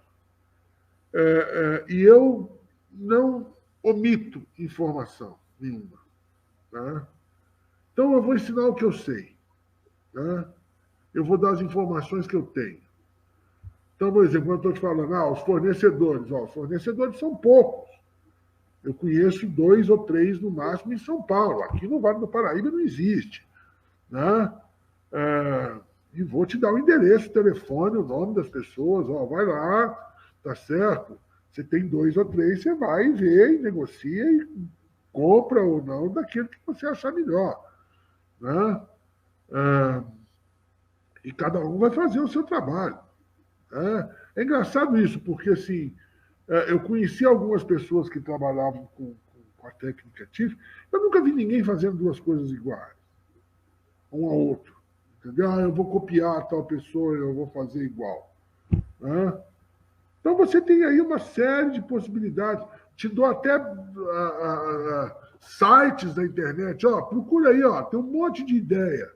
E eu não omito informação nenhuma. Né? Então, eu vou ensinar o que eu sei. Né? Eu vou dar as informações que eu tenho. Então, por exemplo, quando eu estou te falando, os fornecedores. Os fornecedores são poucos. Eu conheço 2 ou 3 no máximo em São Paulo. Aqui no Vale do Paraíba não existe. Né? E vou te dar o endereço, o telefone, o nome das pessoas. Vai lá, tá certo? Você tem 2 ou 3, você vai e vê, e negocia e compra ou não daquilo que você achar melhor. Né? E cada um vai fazer o seu trabalho. É engraçado isso, porque assim, Eu conheci algumas pessoas que trabalhavam com a técnica Tiffany. Eu nunca vi ninguém fazendo duas coisas iguais, um ao outro. Entendeu? Eu vou copiar tal pessoa, eu vou fazer igual. Né? Então você tem aí uma série de possibilidades. Te dou até sites da internet. Ó, procura aí, ó, tem um monte de ideia.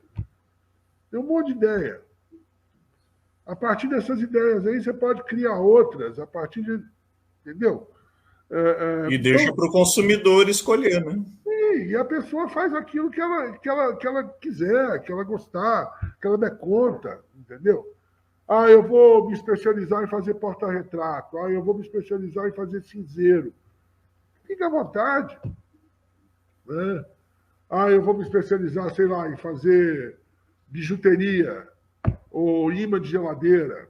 Tem um monte de ideia. A partir dessas ideias aí, você pode criar outras, a partir de. Entendeu? E deixa para o consumidor escolher, né? E a pessoa faz aquilo que ela quiser, que ela gostar, que ela der conta, entendeu? Ah, eu vou me especializar em fazer porta-retrato. Ah, eu vou me especializar em fazer cinzeiro. Fique à vontade. Né? Ah, eu vou me especializar, sei lá, em fazer bijuteria ou imã de geladeira.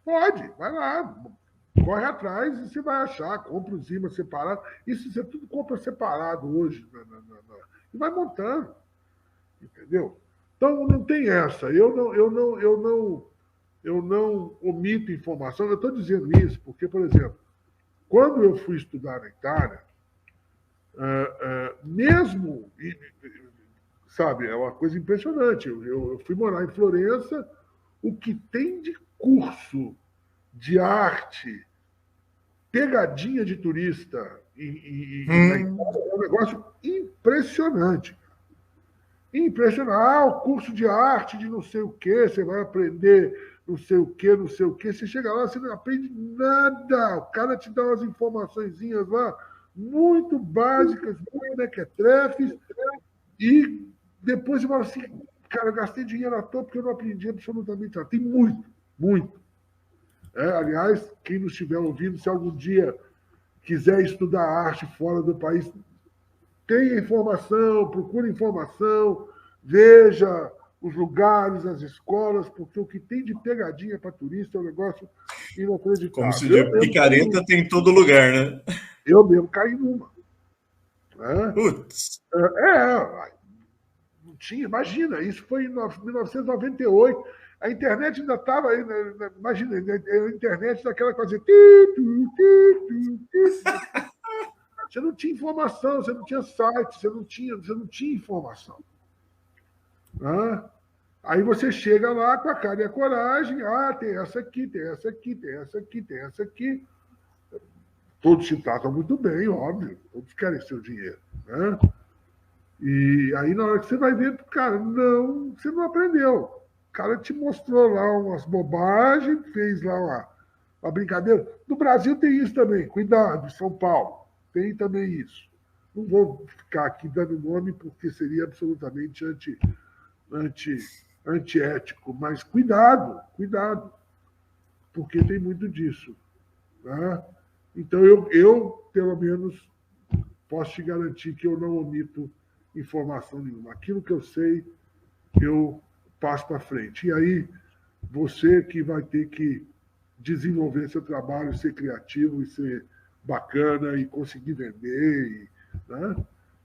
Pode, vai lá. Corre atrás e você vai achar. Compra os imãs separados. Isso você tudo compra separado hoje. E vai montando. Entendeu? Então, não tem essa. Eu não omito informação. Eu estou dizendo isso porque, por exemplo, quando eu fui estudar na Itália, mesmo, sabe, é uma coisa impressionante. Eu fui morar em Florença, o que tem de curso de arte, pegadinha de turista na Itália, é um negócio impressionante. Impressionante. Ah, o curso de arte de não sei o quê, você vai aprender não sei o quê, não sei o quê. Você chega lá, você não aprende nada. O cara te dá umas informaçõezinhas lá, muito básicas, muito mequetrefes, e depois você fala assim, cara, eu gastei dinheiro à toa porque eu não aprendi absolutamente nada. Tem muito, muito. Aliás, quem nos estiver ouvindo, se algum dia quiser estudar arte fora do país, tenha informação, procure informação, veja os lugares, as escolas, porque o que tem de pegadinha para turista é um negócio inacreditável. Como se diz, picareta tem em todo lugar, né? Eu mesmo caí numa. Né? Putz. Não tinha, imagina, isso foi em 1998. A internet ainda estava, imagina, a internet daquela coisa. Você não tinha informação, você não tinha site, você não tinha informação. Né? Aí você chega lá com a cara e a coragem, tem essa aqui, tem essa aqui, tem essa aqui, tem essa aqui. Todos se tratam muito bem, óbvio, todos querem seu dinheiro. Né? E aí, na hora que você vai ver, cara, não, você não aprendeu. O cara te mostrou lá umas bobagens, fez lá uma brincadeira. No Brasil tem isso também, cuidado, São Paulo, tem também isso. Não vou ficar aqui dando nome porque seria absolutamente antiético, mas cuidado, porque tem muito disso. Né? Então, eu, pelo menos, posso te garantir que eu não omito informação nenhuma. Aquilo que eu sei, eu passo para frente. E aí, você que vai ter que desenvolver seu trabalho, ser criativo e ser bacana e conseguir vender. Né?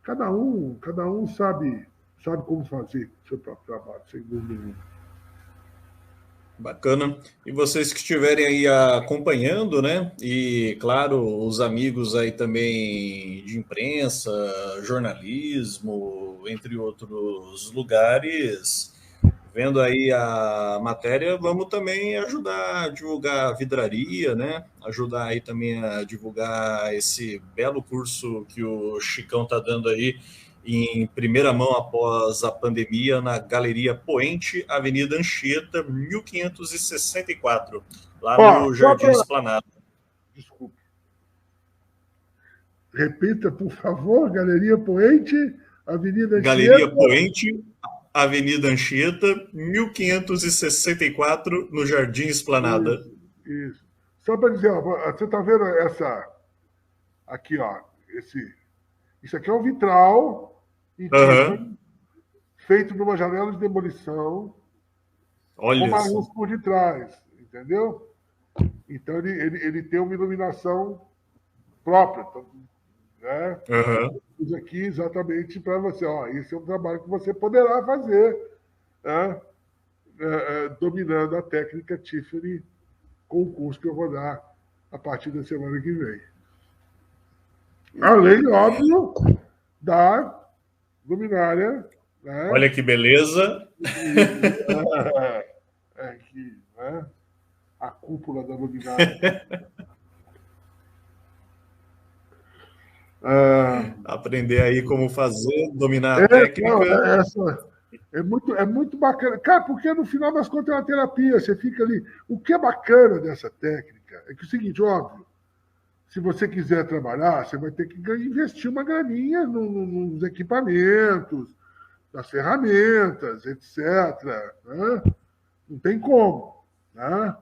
Cada um sabe como fazer o seu próprio trabalho, sem dúvida nenhuma. Bacana. E vocês que estiverem aí acompanhando, né? E, claro, os amigos aí também de imprensa, jornalismo, entre outros lugares, vendo aí a matéria, vamos também ajudar a divulgar a vidraria, né? Ajudar aí também a divulgar esse belo curso que o Chicão está dando aí em primeira mão após a pandemia na Galeria Poente, Avenida Anchieta, 1564, lá no Jardim Esplanada. Desculpe. Repita, por favor, Galeria Poente, Avenida Anchieta. Galeria Poente, Avenida Anchieta, 1564, no Jardim Esplanada. Isso. Só para dizer, ó, você está vendo essa... Aqui, ó. Isso aqui é um vitral feito numa janela de demolição. Olha com uma luz por detrás, entendeu? Então, ele tem uma iluminação própria. Né? Isso aqui exatamente para você. Ó, esse é um trabalho que você poderá fazer, né? Dominando a técnica Tiffany com o curso que eu vou dar a partir da semana que vem. Além, óbvio, da luminária. Né? Olha que beleza. Que, né? A cúpula da luminária. Aprender aí como fazer, dominar a técnica. É muito bacana. Cara, porque no final das contas é uma terapia. Você fica ali. O que é bacana dessa técnica é que é o seguinte, óbvio, se você quiser trabalhar, você vai ter que investir uma graninha nos equipamentos, nas ferramentas, etc. Né? Não tem como. Né?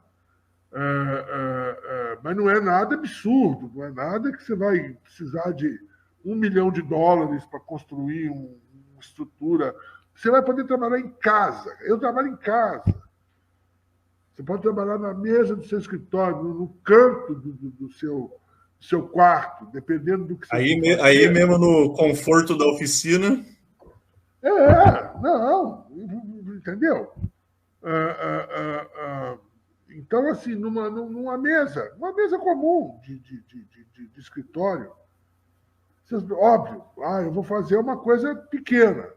Mas não é nada absurdo, não é nada que você vai precisar de $1 milhão para construir uma estrutura. Você vai poder trabalhar em casa. Eu trabalho em casa. Você pode trabalhar na mesa do seu escritório, no canto do seu quarto, dependendo do que você aí mesmo no conforto da oficina. Não, entendeu? Então, assim, numa mesa comum de escritório, óbvio, eu vou fazer uma coisa pequena.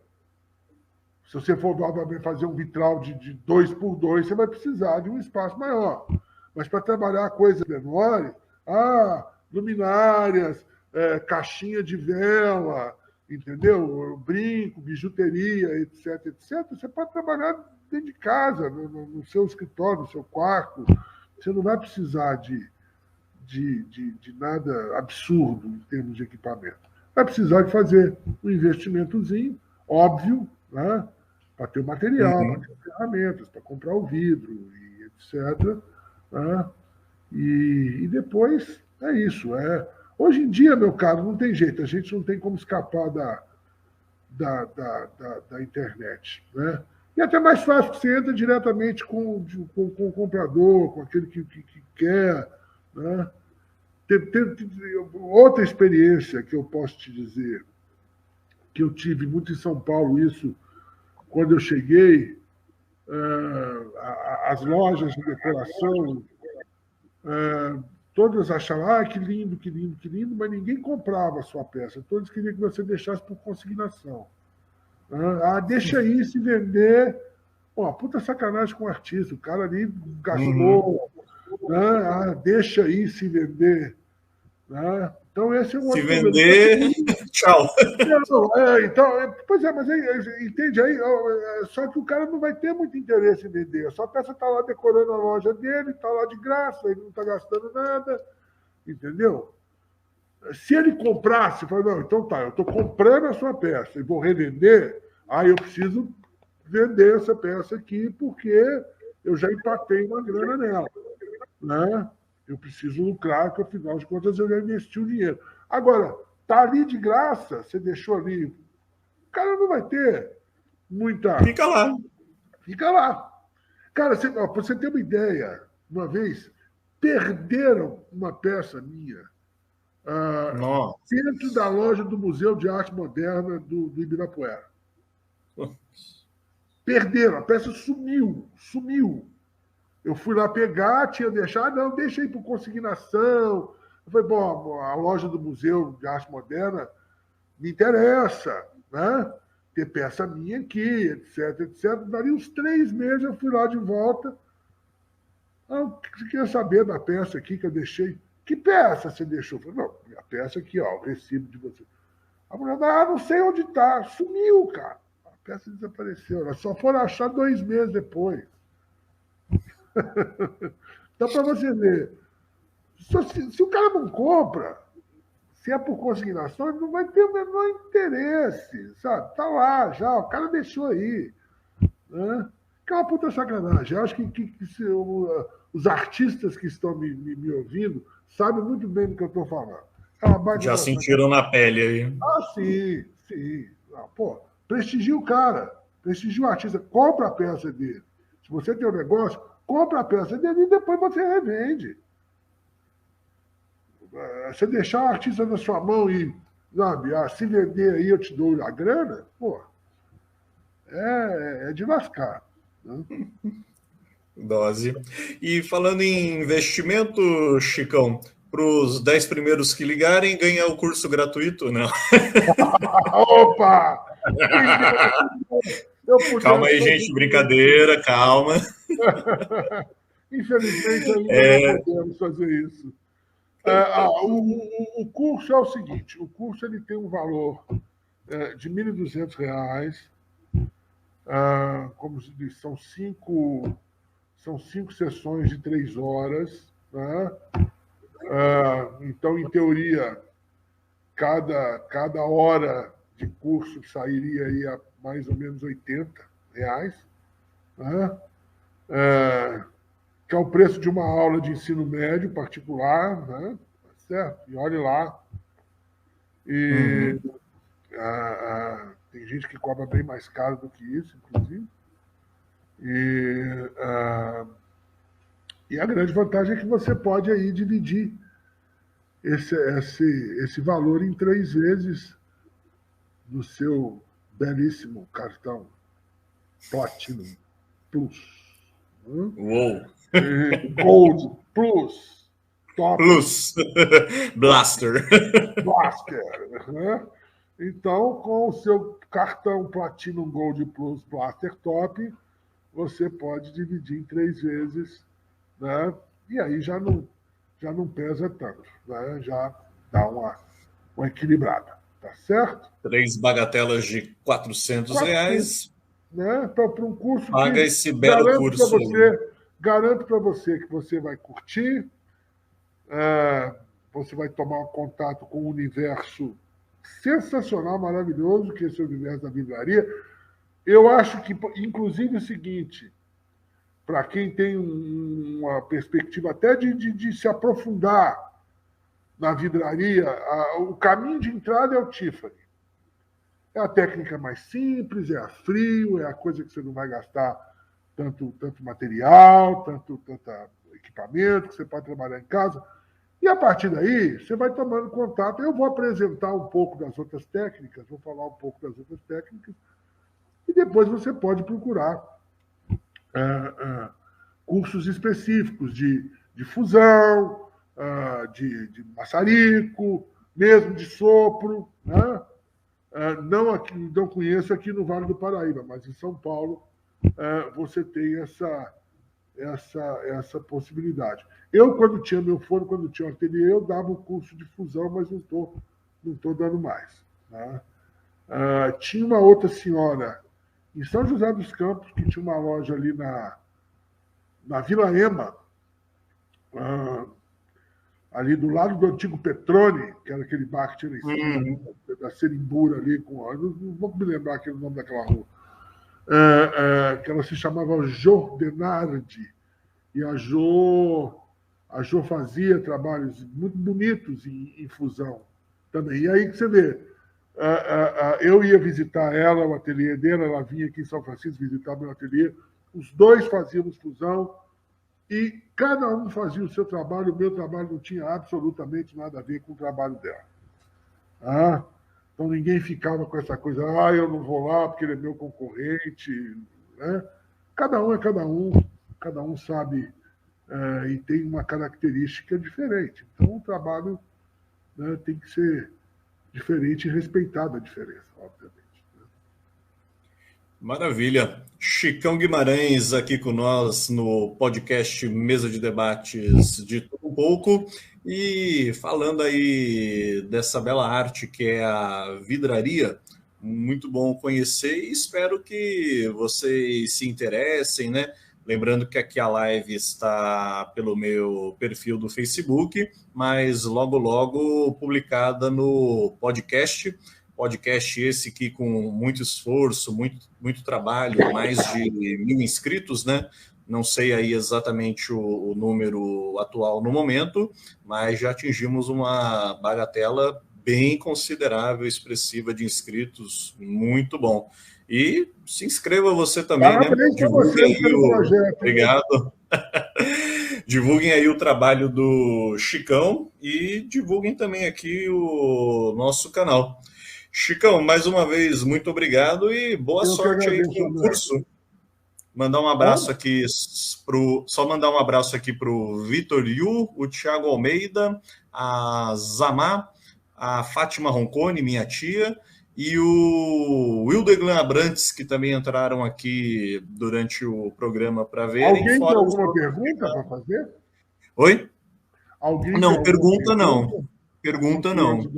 Se você for fazer um vitral de 2x2, você vai precisar de um espaço maior. Mas para trabalhar coisas menores, luminárias, caixinha de vela, entendeu? Brinco, bijuteria, etc, etc. Você pode trabalhar dentro de casa, no seu escritório, no seu quarto. Você não vai precisar de nada absurdo em termos de equipamento. Vai precisar de fazer um investimentozinho, óbvio, né? Para ter o material, para ter ferramentas, para comprar o vidro, e etc. Né? E depois é isso. Hoje em dia, meu caro, não tem jeito, a gente não tem como escapar da internet. Né? E até mais fácil, que você entra diretamente com o comprador, com aquele que quer. Né? Outra experiência que eu posso te dizer, que eu tive muito em São Paulo, isso, quando eu cheguei, as lojas de decoração, todas achavam, que lindo, que lindo, que lindo, mas ninguém comprava a sua peça. Todos queriam que você deixasse por consignação. Deixa aí se vender. Pô, puta sacanagem com o artista. O cara ali gastou. Deixa aí se vender. Né? Então, esse é um outro problema. Se vender, tchau. Pois é, mas entende aí? Só que o cara não vai ter muito interesse em vender. A sua peça está lá decorando a loja dele, está lá de graça, ele não está gastando nada, entendeu? Se ele comprasse, fala, não, então tá, eu estou comprando a sua peça e vou revender, eu preciso vender essa peça aqui porque eu já empatei uma grana nela, né? Eu preciso lucrar, porque afinal de contas eu já investi o dinheiro. Agora, tá ali de graça, você deixou ali, o cara não vai ter muita... Fica lá. Fica lá. Cara, para você ter uma ideia, uma vez, perderam uma peça minha dentro da loja do Museu de Arte Moderna do Ibirapuera. Perderam, a peça sumiu. Eu fui lá pegar, tinha deixado, não, deixa aí por consignação. Eu falei, bom, a loja do Museu de Arte Moderna me interessa, né? Ter peça minha aqui, etc, etc. Daria uns 3 meses, eu fui lá de volta. Você quer saber da peça aqui que eu deixei? Que peça você deixou? Eu falei, não, a peça aqui, ó, o recibo de você. A mulher, não sei onde está. Sumiu, cara. A peça desapareceu. Ela só foram achar 2 meses depois. Então, para você ver, se o cara não compra, se é por consignação, ele não vai ter o menor interesse, sabe? Tá lá já, o cara deixou aí. Né? Que é uma puta sacanagem. Eu acho que os artistas que estão me ouvindo sabem muito bem do que eu estou falando. Já sentiram na pele aí. Sim. Prestigia o cara, prestigia o artista, compra a peça dele. Se você tem um negócio, compra a peça dele e depois você revende. Você deixar o artista na sua mão e, sabe, se vender aí eu te dou a grana, é de lascar. Né? Dose. E falando em investimento, Chicão, para os 10 primeiros que ligarem, ganha o curso gratuito, não? Opa! Quem dera eu Calma pudesse aí, fazer gente, isso. brincadeira, calma. Infelizmente, ainda não É, podemos fazer isso. O curso é o seguinte: o curso ele tem um valor de R$ 1.200. Como se diz, são cinco sessões de 3 horas. Né? Então, em teoria, cada hora de curso sairia aí a mais ou menos R$ 80. Né? Que é o preço de uma aula de ensino médio particular, né? Certo? E olhe lá. E uhum. tem gente que cobra bem mais caro do que isso, inclusive. E, e a grande vantagem é que você pode aí dividir esse valor em 3 vezes no seu belíssimo cartão Platinum Plus. Uou. Gold Plus Top Plus. Blaster. Blaster. Né? Então, com o seu cartão Platinum Gold Plus Blaster Top, você pode dividir em 3 vezes, né? E aí já não pesa tanto, né? Já dá uma equilibrada, tá certo? 3 bagatelas de R$ 400, R$ 400. né? Para um curso Paga que esse belo garanto para curso aí. você, garanto para você que você vai curtir, é, você vai tomar contato com um universo sensacional, maravilhoso, que é esse universo da livraria. Eu acho que, inclusive, é o seguinte, para quem tem uma perspectiva até de se aprofundar na vidraria, o caminho de entrada é o Tiffany. É a técnica mais simples, é a frio, é a coisa que você não vai gastar tanto material, tanto equipamento, que você pode trabalhar em casa. E a partir daí, você vai tomando contato. Eu vou apresentar um pouco das outras técnicas, vou falar um pouco das outras técnicas, e depois você pode procurar cursos específicos de fusão, de maçarico, mesmo de sopro. Né? Não conheço aqui no Vale do Paraíba, mas em São Paulo você tem essa possibilidade. Eu, quando tinha meu forno, quando tinha um ateliê, eu dava um curso de fusão, mas não tô dando mais. Né? Tinha uma outra senhora em São José dos Campos, que tinha uma loja ali na Vila Ema, ali do lado do antigo Petrone, que era aquele bar que tinha em cima da Serimbura ali, não vou me lembrar aquele nome daquela rua, que ela se chamava Jordenardi, e a Jo fazia trabalhos muito bonitos em fusão também. E aí que você vê, eu ia visitar ela, o ateliê dela, ela vinha aqui em São Francisco visitar meu ateliê, os dois fazíamos fusão, e cada um fazia o seu trabalho, o meu trabalho não tinha absolutamente nada a ver com o trabalho dela. Então ninguém ficava com essa coisa, eu não vou lá porque ele é meu concorrente. Né? Cada um é cada um sabe e tem uma característica diferente. Então o trabalho, né, tem que ser diferente e respeitar a diferença, obviamente. Maravilha. Chicão Guimarães aqui com nós no podcast Mesa de Debates de Tudo Um Pouco e falando aí dessa bela arte que é a vidraria. Muito bom conhecer e espero que vocês se interessem, né? Lembrando que aqui a live está pelo meu perfil do Facebook, mas logo, logo publicada no podcast. Podcast esse que com muito esforço, muito trabalho, mais de 1.000 inscritos, né? Não sei aí exatamente o número atual no momento, mas já atingimos uma bagatela bem considerável, expressiva de inscritos, muito bom. E se inscreva você também, né? Parabéns para Divulguem vocês aí pelo o. projeto. Obrigado. Divulguem aí o trabalho do Chicão e divulguem também aqui o nosso canal. Chicão, mais uma vez, muito obrigado e boa Eu que sorte aí agradeço, com o André. curso. Mandar um abraço aqui só mandar um abraço aqui para o Vitor Yu, o Thiago Almeida, a Zamá, a Fátima Roncone, minha tia, e o Wildeglan Abrantes, que também entraram aqui durante o programa para verem. Alguém tem alguma pergunta para fazer? Oi? Alguém Não, tem pergunta não. pergunta? Pergunta não.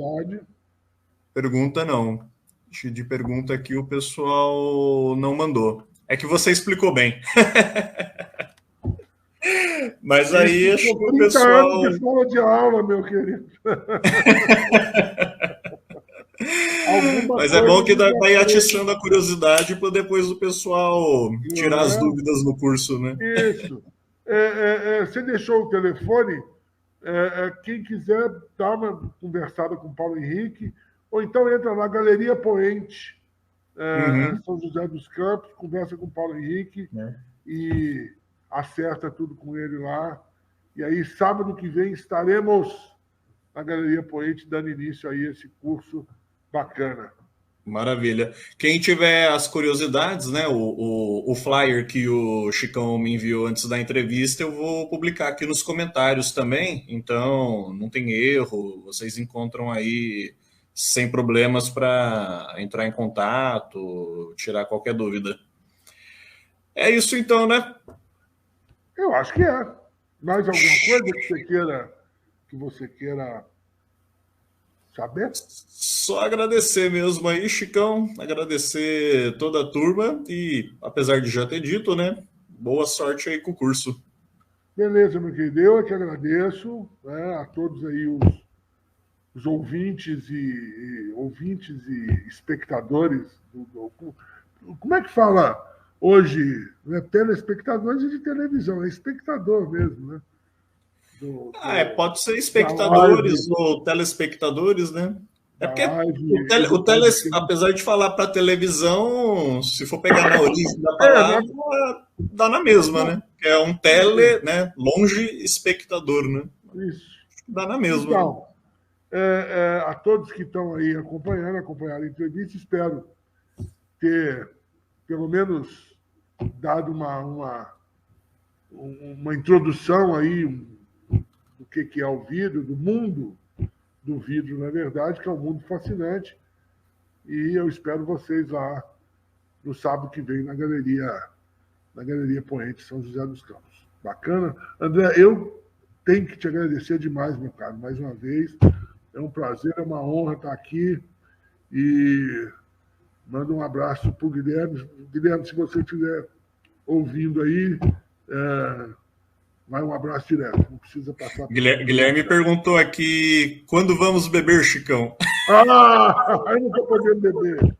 Pergunta não. De pergunta aqui o pessoal não mandou. É que você explicou bem. Mas aí acho que o pessoal... anos de sala de aula, meu querido. Mas é bom que vai atiçando a curiosidade para depois o pessoal tirar as dúvidas no curso, né? Isso. Você deixou o telefone? Quem quiser dar uma conversada com o Paulo Henrique, ou então entra na Galeria Poente, São José dos Campos, conversa com o Paulo Henrique e acerta tudo com ele lá. E aí, sábado que vem, estaremos na Galeria Poente dando início aí a esse curso bacana. Maravilha. Quem tiver as curiosidades, né, o flyer que o Chicão me enviou antes da entrevista, eu vou publicar aqui nos comentários também, então não tem erro, vocês encontram aí sem problemas para entrar em contato, tirar qualquer dúvida. É isso então, né? Eu acho que é. Mais alguma coisa que você queira saber? Só agradecer mesmo aí, Chicão, agradecer toda a turma e, apesar de já ter dito, né, boa sorte aí com o curso. Beleza, meu querido, eu é que agradeço, né, a todos aí os ouvintes e espectadores. Como é que fala hoje? Né, telespectadores de televisão, é espectador mesmo, né? Pode ser espectadores ou telespectadores, né? É porque apesar de falar para televisão, se for pegar na origem da palavra, dá na mesma, né? Que é um né? Longe espectador, né? Isso. Dá na mesma. Então, a todos que estão aí acompanharam a entrevista, espero ter, pelo menos, dado uma introdução aí do que é o vidro, do mundo do vidro, na verdade, que é um mundo fascinante. E eu espero vocês lá no sábado que vem na Galeria Poente São José dos Campos. Bacana? André, eu tenho que te agradecer demais, meu caro, mais uma vez. É um prazer, é uma honra estar aqui. E mando um abraço para o Guilherme. Guilherme, se você estiver ouvindo aí, vai um abraço direto, não precisa passar. Guilherme perguntou aqui, quando vamos beber, Chicão? Eu não estou podendo beber.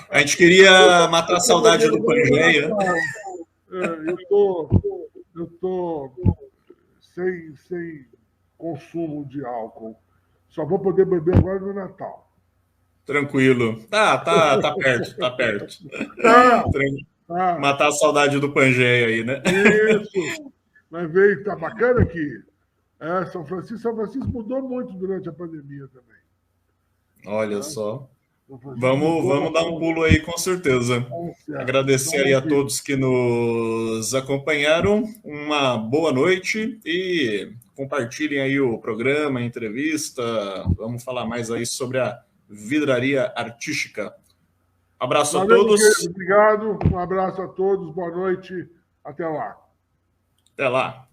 A gente queria matar a saudade do Pangeia. Eu tô sem consumo de álcool. Só vou poder beber agora no Natal. Tranquilo. Tá perto, tá perto. Matar a saudade do Pangeia aí, né? Isso. Mas veio, tá bacana aqui. São Francisco mudou muito durante a pandemia também. Olha só. Vamos dar um pulo aí, com certeza. Agradecer aí a todos que nos acompanharam. Uma boa noite e compartilhem aí o programa, a entrevista. Vamos falar mais aí sobre a vidraria artística. Abraço a todos. Obrigado. Um abraço a todos. Boa noite. Até lá. Até lá.